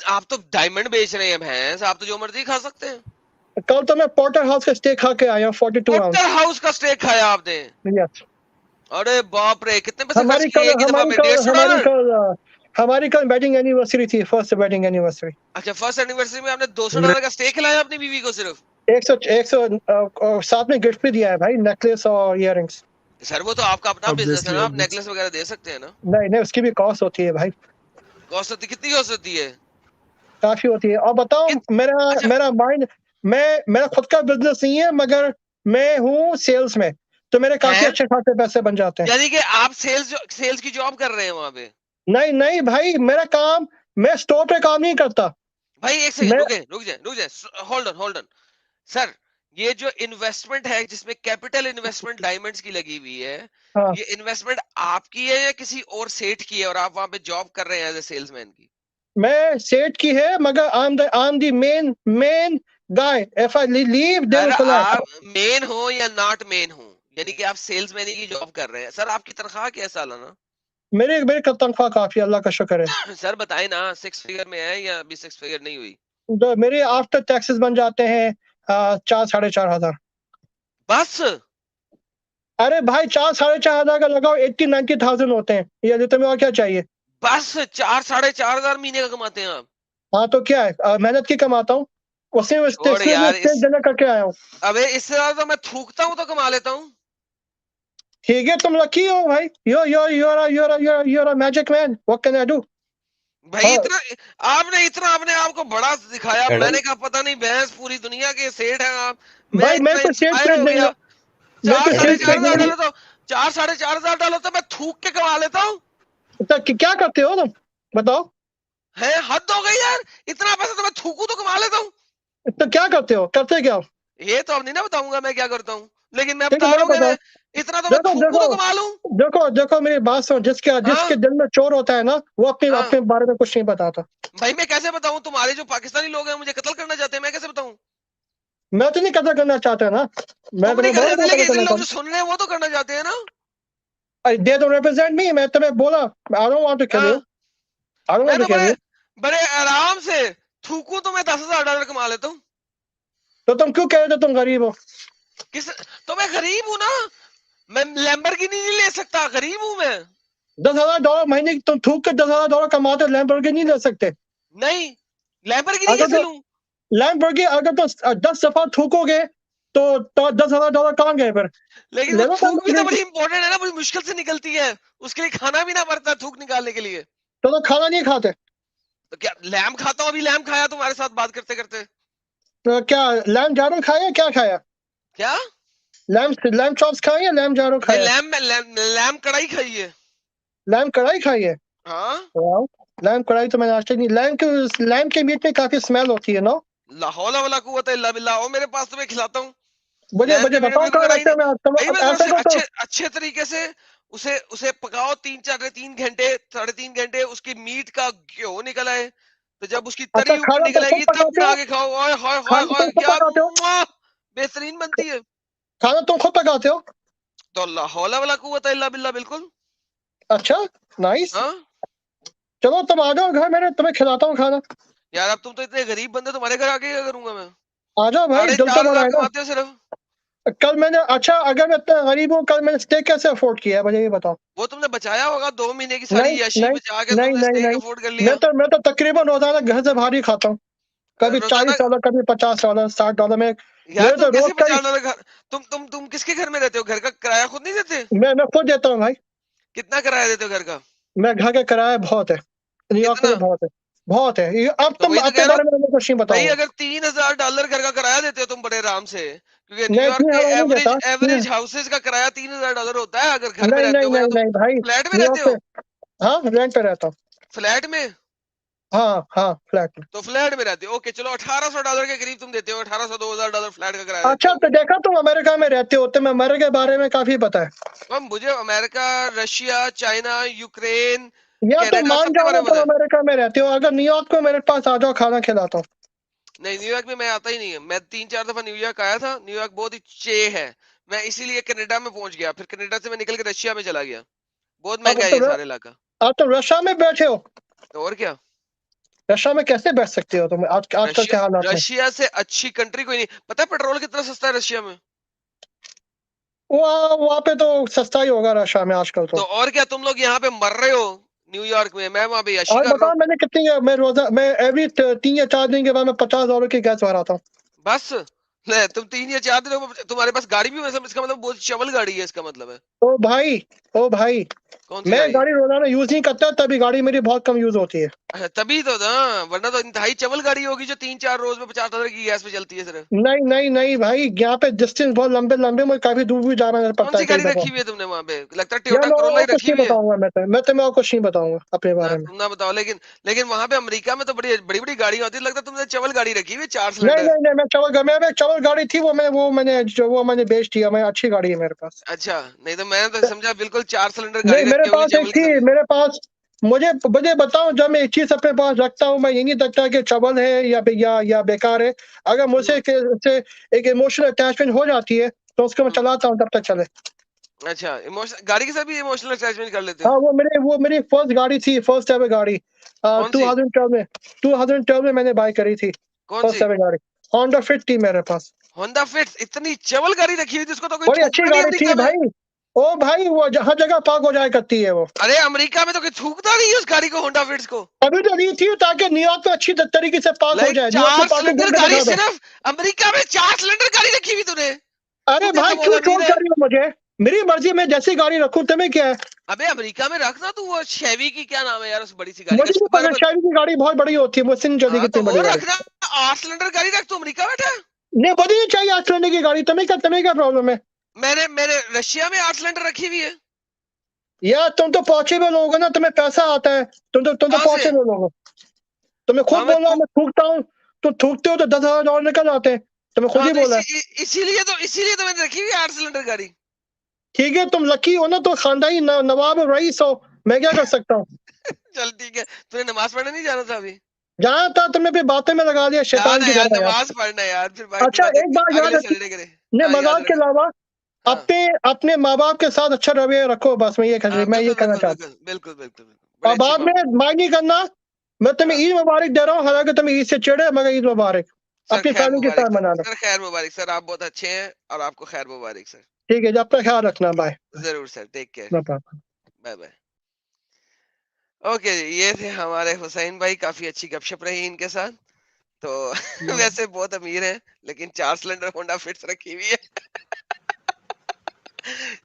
आप तो डायमंड बेच रहे हैं भैंस, आप तो जो मर्जी खा सकते हैं। कल तो मैं पोर्टर हाउस का स्टेक खा के आया हूँ, 42 पोर्टर आउंस। हाउस का स्टेक खाया आपने? यस। अरे बाप रे, कितने पैसे खर्च हमारी किए कल एक ही दफा हमारी में? कल हमारी $150? कल हमारी कल वेडिंग एनिवर्सरी थी, फर्स्ट वेडिंग एनिवर्सरी। अच्छा, फर्स्ट एनिवर्सरी में आपने $200 का स्टेक खिलाया अपनी बीवी को सिर्फ? 100 साथ में गिफ्ट भी दिया है भाई, नेकलेस और इयररिंग्स। सर वो तो आपका अपना बिजनेस है ऑब्वियसली ना, आप ऑब्वियसली नेकलेस वगैरह दे सकते हैं ना। नहीं नहीं, उसकी भी कॉस्ट होती है भाई, कॉस्ट होती, कितनी कॉस्ट होती है? काफी होती है। और बताओ, कित मेरा अच्छा, मेरा माइंड, मेरा खुद का बिजनेस नहीं है, मगर मैं हूँ सेल्स में, तो मेरे काफी है, अच्छे खासे पैसे बन जाते हैं। यानी कि आप सेल्स की जॉब कर रहे हैं वहां पे? नहीं नहीं भाई, मेरा काम, मैं स्टोर पे काम नहीं करता। भाई एक सेकंड, मैं रुक जाए, होल्ड ऑन सर। ये जो इन्वेस्टमेंट है जिसमें कैपिटल इन्वेस्टमेंट डायमंड्स की लगी हुई है, हाँ, ये इन्वेस्टमेंट आपकी है या किसी और सेठ की है और आप वहां पे जॉब कर रहे हैं एज ए सेल्समैन की? मैं सेठ की है, मगर I am the main guy. If I leave they sir will collapse. आप मेन हो या नॉट मेन हो, यानी कि आप सेल्समैन की जॉब कर रहे हैं, सर आपकी तनख्वाह क्या है सालाना? मेरे मेरे का तनख्वाह काफी, अल्लाह का शुक्र है। सर बताए ना, 6 फिगर में है या अभी 6 फिगर नहीं हुई? तो मेरे आफ्टर टैक्सेस बन जाते हैं 4 साढ़े 4 हजार। बस? अरे भाई, 4 साढ़े 4 हजार का लगाओ, 80-90 थाउजेंड होते हैं, ये तुम्हें और क्या चाहिए। बस 4 साढ़े 4 हजार महीने का कमाते हैं आप? हाँ तो क्या है, मेहनत की कमाता हूँ, उसमें छोड़ इसलिए मैं यार स्टेट इस, जनरल करके आया हूँ। अबे इससे ज्यादा तो मैं थूकता हूँ तो कमा लेता हूँ। ठीक है, तुम लकी हो भाई, you're a magic man, what can I do। भाई हाँ इतना, आपने इतना अपने आप को बड़ा दिखाया, एडम। मैंने कहा पता नहीं भैंस पूरी दुनिया के सेठ हैं आप। मैं भाई, मैं इतना तो स्टेट इंस्पायर पे हो नहीं, गया। मैं चार तो साढ़े स्टेट चार पे हजार नहीं। डालो तो 4 साढ़े 4 हजार डालो तो मैं थूक के कमा लेता हूँ। तो क्या करते हो तुम, बताओ। है, हद हो गई यार, इतना पैसा तो मैं थूकू तो कमा लेता हूँ। तो क्या करते हो, करते क्या हो। ये तो अब नहीं ना बताऊंगा मैं क्या करता हूँ, लेकिन मैं ठीक है, बता रहा मैं हूँ कि बताओ। मैं इतना तो मैं देखो थूकू देखो तो कमा लूं। देखो देखो, मेरी बात सुनो, जिसके हाँ जिसके दिल में चोर होता है ना, वो अपने हाँ। अपने बारे में कुछ नहीं बताता। भाई मैं कैसे बताऊं, तुम्हारे जो पाकिस्तानी लोग हैं मुझे कत्ल करना चाहते हैं, मैं कैसे बताऊं? मैं तो नहीं कदर करना चाहता ना, मैं तुम नहीं तुम्हें करना बोला चाहते, मैं कदर लेकिन इतने करना लोग जो चाहता सुन रहे हैं वो तो करना चाहते हैं ना। हूँ। दे डोंट रिप्रेजेंट मी, मैं तुम्हें बोला, I don't want to kill you, हाँ, आई डोंट मैं वांट तो टू किल बड़े यू। बड़े आराम से थूकू तो मैं $10,000 कमा लेता हूँ। तो तुम क्यों कह रहे थे तुम गरीब हो। किस, तो मैं गरीब हूं ना, मैं लैम्बोर्गिनी नहीं ले सकता, गरीब हूं मैं। $10,000 महीने की तुम थूक के $10,000 कमाते, लैम्बोर्गिनी नहीं ले सकते। नहीं, लैम्बोर्गिनी अगर कैसे तो लूं? लैम्बोर्गिनी, अगर तो 10 दफा थूकोगे तो $10,000 कहाँ गए फिर। लेकिन वो ले लो थूक भी तो लैम्बोर्गिनी। बड़ी इंपॉर्टेंट है ना, बड़ी मुश्किल से निकलती है, उसके लिए खाना भी ना पड़ता है थूक निकालने के लिए। तो खाना नहीं खाते। तो क्या लैम खाता हूँ, अभी लैम खाया तुम्हारे साथ बात करते करते। तो क्या लैम जारो खाया, क्या खाया। क्या? लैम लैम चॉप्स खाए या लैम जारो नहीं, खाया। लैम कढ़ाई खाई है। लैम कढ़ाई खाई है। हाँ, वाह, लैम कढ़ाई तो मैंने आज तक नहीं, लैम के मीट में काफी स्मेल होती है ना। लाहौल वाला कुव्वत इल्ला बिल्लाह, आओ मेरे पास, तुम्हें खिलाता हूँ। मुझे लैम मुझे के मीट में बताओ बिल्कुल कहाँ कढ़ाई रहते नहीं। हो, मैं भाई मैं ऐसा उसे करो तो। अच्छे अच्छे तरीके से उसे उसे पकाओ, 3 4 3 घंटे, 3.5 घंटे, उसकी मीट का घ्यो निकल आए, तो जब उसकी अच्छा, तरी ऊपर खाना तो निकल खुद आएगी तब पकाते बना हो, के खाओ, ओए होए होए खाना तुम होए, खुद क्या पकाते हो, बेहतरीन बनती है। खाना तुम खुद पकाते हो। तो लाहौल वाला कुव्वत इल्ला बिल्लाह, बिल्कुल। अच्छा, नाइस। हाँ चलो तुम आ जाओ घर, मैंने तुम्हें खिलाता हूँ खाना। यार, अब तुम तो इतने गरीब बंदे, तुम्हारे घर आके क्या करूंगा मैं? आ जाओ भाई, साढ़े दिल तो चार बड़ा हजार है ना। कमाते हो सिर्फ। कल मैंने, अच्छा अगर मैं इतना गरीब हूँ, कल मैंने स्टेक कैसे अफोर्ड किया है, मुझे ये बताओ। वो तुमने बचाया होगा, 2 महीने की सारी नहीं यशी नहीं बचा के नहीं तुमने नहीं स्टेक नहीं, अफोर्ड कर लिया। मैं तो तकरीबन रोजाना घर से बाहर ही खाता हूँ। कभी रोजाना? $40, कभी $50, $60 में। यार मेरे तुम तो रोज कैसे का ही, $50 घर, तुम किसके घर में रहते हो? घर का किराया खुद नहीं देते? मैं खुद देता हूँ भाई। कितना किराया देते हो घर का? मैं घर का किराया बहुत है, न्यूयॉर्क में कितना? तो बहुत है, बहुत है। अब तो तुम वही तो अपने कह रहा हूँ। बारे में मुझे कुछ नहीं भाई बताओगे। अगर $3,000 घर का किराया देते हो तुम बड़े आराम से, क्योंकि नहीं, न्यूयॉर्क के 3,000 नहीं एवरेज देता, एवरेज हाउसेज का किराया $3,000 होता है अगर घर में नहीं रहते नहीं हो, या नहीं तो नहीं भाई, फ्लैट में रहते न्यूयॉर्क हो? पे। हाँ, रेंट पे रहता हूँ। फ्लैट में? हाँ हाँ, फ्लैट में। तो फ्लैट में रहते हो, ओके चलो, $1,800 के करीब तुम देते हो, 1800 $2,000 फ्लैट का किराया देते अच्छा, हो। तो देखा तुम अमेरिका में रहते हो, तुम्हें अमेरिका के बारे में काफी पता है। अब मुझे अमेरिका, रशिया, चाइना, यूक्रेन, या तो कनाडा, मान सबके जाओ बारे ना, में तुम पता है। अमेरिका में रहते हो, अगर न्यूयॉर्क में मेरे पास आ जाओ, खाना खिलाता हूँ। नहीं, न्यूयॉर्क में मैं आता ही नहीं है, मैं 3 4 दफा न्यूयॉर्क आया था, न्यूयॉर्क बहुत ही चे है। मैं इसीलिए कनाडा में पहुंच गया, फिर कनाडा से मैं निकल के रशिया में चला गया। बहुत अब महंगा है तो ये सारा इलाका। अब तो रशिया में बैठे हो। तो और क्या, रशिया में कैसे बैठ सकते हो तुम, आजकल रशिया के हालात में। रशिया से अच्छी कंट्री कोई नहीं। पता है पेट्रोल कितना सस्ता है रशिया में? वहाँ पे तो सस्ता ही होगा रशिया में आजकल तो तो। और क्या, तुम लोग यहाँ पे मर रहे हो न्यूयॉर्क में, मैं वहां पे यशी और कर रहा बताओ हूँ। मैंने कितनी, मैं एवरी 3 या 4 दिन के बाद मैं $50 की गैस भराता हूँ। बस ले, तुम 3 या 4 दिनों में तुम्हारे पास गाड़ी भी, मतलब इसका मतलब बहुत शवल गाड़ी है, इसका मतलब है। ओ भाई, ओ भाई, कौन सी मैं गाड़ी? गाड़ी रोजाना यूज नहीं करता, तभी गाड़ी मेरी बहुत कम यूज होती है। अच्छा तभी तो ना, वरना तो इंतहाई चवल गाड़ी होगी जो 3-4 रोज में $50 की गैस पे चलती है सिर्फ। नहीं नहीं नहीं भाई, यहाँ पे डिस्टेंस बहुत लंबे लंबे, मुझे काफी दूर भी जाना कौन पड़ता सी है कई गाड़ी दफा। रखी हुई है तुमने वहां पे? लगता है यार टोयोटा मैं कोरोला और ही कुछ रखी नहीं हुई है। बताऊंगा, मैं तुम्हें और कुछ नहीं बताऊंगा अपने ना बारे में। तुम ना बताओ, लेकिन लेकिन वहां पे अमेरिका में तो बड़ी बड़ी बड़ी गाड़ी होती है, लगता है तुमने चवल गाड़ी रखी हुई है, चार नहीं सिलेंडर। नहीं नहीं, मैं चवल गाड़ी थी, वो मैंने बेच दिया। मैं अच्छी गाड़ी है मेरे पास। अच्छा, नहीं तो मैंने तो समझा बिल्कुल 4 सिलेंडर गाड़ी नहीं, मेरे रखी होगी पास एक चवल थी, किस्म की। मेरे पास। मुझे मुझे बताओ, जब मैं एक चीज अपने पास रखता हूँ, मैं ये नहीं देखता कि चवल है या बेकार है। अगर मुझसे हम्म से एक इमोशनल अटैचमेंट हो जाती है, तो उसको मैं हम्म। चलाता हूँ तब तक चले। अच्छा, इमोशन गाड़ी के साथ भी इमोशनल अटैचमेंट कर लेते हो? हाँ, वो मेरी फर्स्ट गाड़ी थी, फर्स्ट एवर गाड़ी। कौन सी? 2012 में, 2012 में मैंने बाय करी थी। कौन फर्स्ट सी? एवर गाड़ी होंडा फिट थी मेरे पास। Honda fit? इतनी चवल गाड़ी रखी हुई जिसको तो कोई बड़ी अच्छी थूकता नहीं गाड़ी थी अमेरिका में। भाई। ओ भाई, वो हर जगह पार्क हो जाया करती है वो। अरे अमेरिका में तो कोई थूकता नहीं है उस गाड़ी को, होंडा फिट्स को। अभी तो ली थी ताकि न्यूयॉर्क में अच्छी तरीके से पार्क हो लाइक जाए। न्यूयॉर्क में चार पार्किंग सिलेंडर करके गाड़ी दिखा दो। सिर्फ, अमेरिका में 4 सिलेंडर गाड़ी रखी हुई तूने। तू अरे भाई, कैसा क्यों बहुत ट्रोल अमीर है? कर रही हो मुझे? मेरी मर्जी, मैं जैसी गाड़ी रखूं, तुम्हें क्या है? अबे अमेरिका में रखना तू वो शेवी की, क्या नाम है यार उस बड़ी सी गाड़ी का, मुझे नहीं पता, शायद की गाड़ी बहुत बड़ी होती है, मुझसे नहीं चलती हाँ तो कितनी वो बड़ी गाड़ी। रखना। 8 सिलेंडर गाड़ी रख, तू अमेरिका बैठा है। नहीं, बड़ी नहीं चाहिए आज चलने की गाड़ी। तुम्हें क्या प्रॉब्लम है? मैंने मैंने रशिया में 8 सिलेंडर रखी हुई है। यार तुम तो पहुंचे हुए लोग हो ना, तुम्हें पैसा आता है। तुम तो कहाँ से? पहुंचे हुए लोग हो। तुम्हें खुद हाँ मैं बोला तू, मैं थूकता हूँ। तुम थूकते हो तो $10,000 निकल आते हैं। तुम्हें खुद हाँ ही तो बोला है। इसीलिए तो मैंने रखी हुई है 8 सिलेंडर गाड़ी। ठीक है, तुम लकी हो ना, तो खानदानी नवाब रईस हो। मैं क्या कर सकता हूँ? चल ठीक है, तूने नमाज पढ़ने नहीं जाना था अभी? जहाँ था तुमने फिर बातें में लगा दिया, शैतान जाना की यार, तरह यार। नमाज पढ़ना यार, फिर बाकी अच्छा, बातें एक बात याद अगले रखी। सैटरडे करें। ने हाँ याद मजाक के रख। अलावा हाँ अपने अपने माँ बाप के साथ अच्छा रवैया रखो, बस हाँ, मैं ये बिल्कुल कहना बिल्कुल चाहता बिल्कुल बिल्कुल बिल्कुल बिल्कुल, हूँ। बड़ी और अच्छी बाद में बात। माइंड नहीं करना। मैं तुम्हें हाँ ईद मुबारक दे रहा हूँ, हालांकि तुम ईद से चिढ़े, मगर ईद मुबारक। सर, अपनी खैर फैमिली के मुबारक साथ सर, मनाना। सर खैर मुबारक सर, आप बहुत अच्छे हैं और आपको खैर मुबारक सर। ठीक है, जब तक ख्याल रखना। बाय। जरूर sir, take care. Bye. Bye bye. Okay जी, ये थे हमारे हुसैन भाई, काफी अच्छी गपशप रही इनके साथ। तो वैसे बहुत अमीर है, लेकिन 4 सिलेंडर होंडा फिट्स रखी हुई है।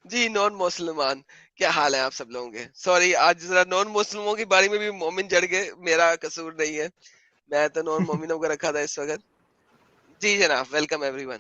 जी नॉन मुसलमान, क्या हाल है आप सब लोगों के? सॉरी, आज जरा नॉन मुस्लिमों की बारी में भी मोमिन जड़ गए, मेरा कसूर नहीं है। मैं तो नॉन मोमिनों को रखा था इस वक्त। जी जनाब, वेलकम एवरीवन।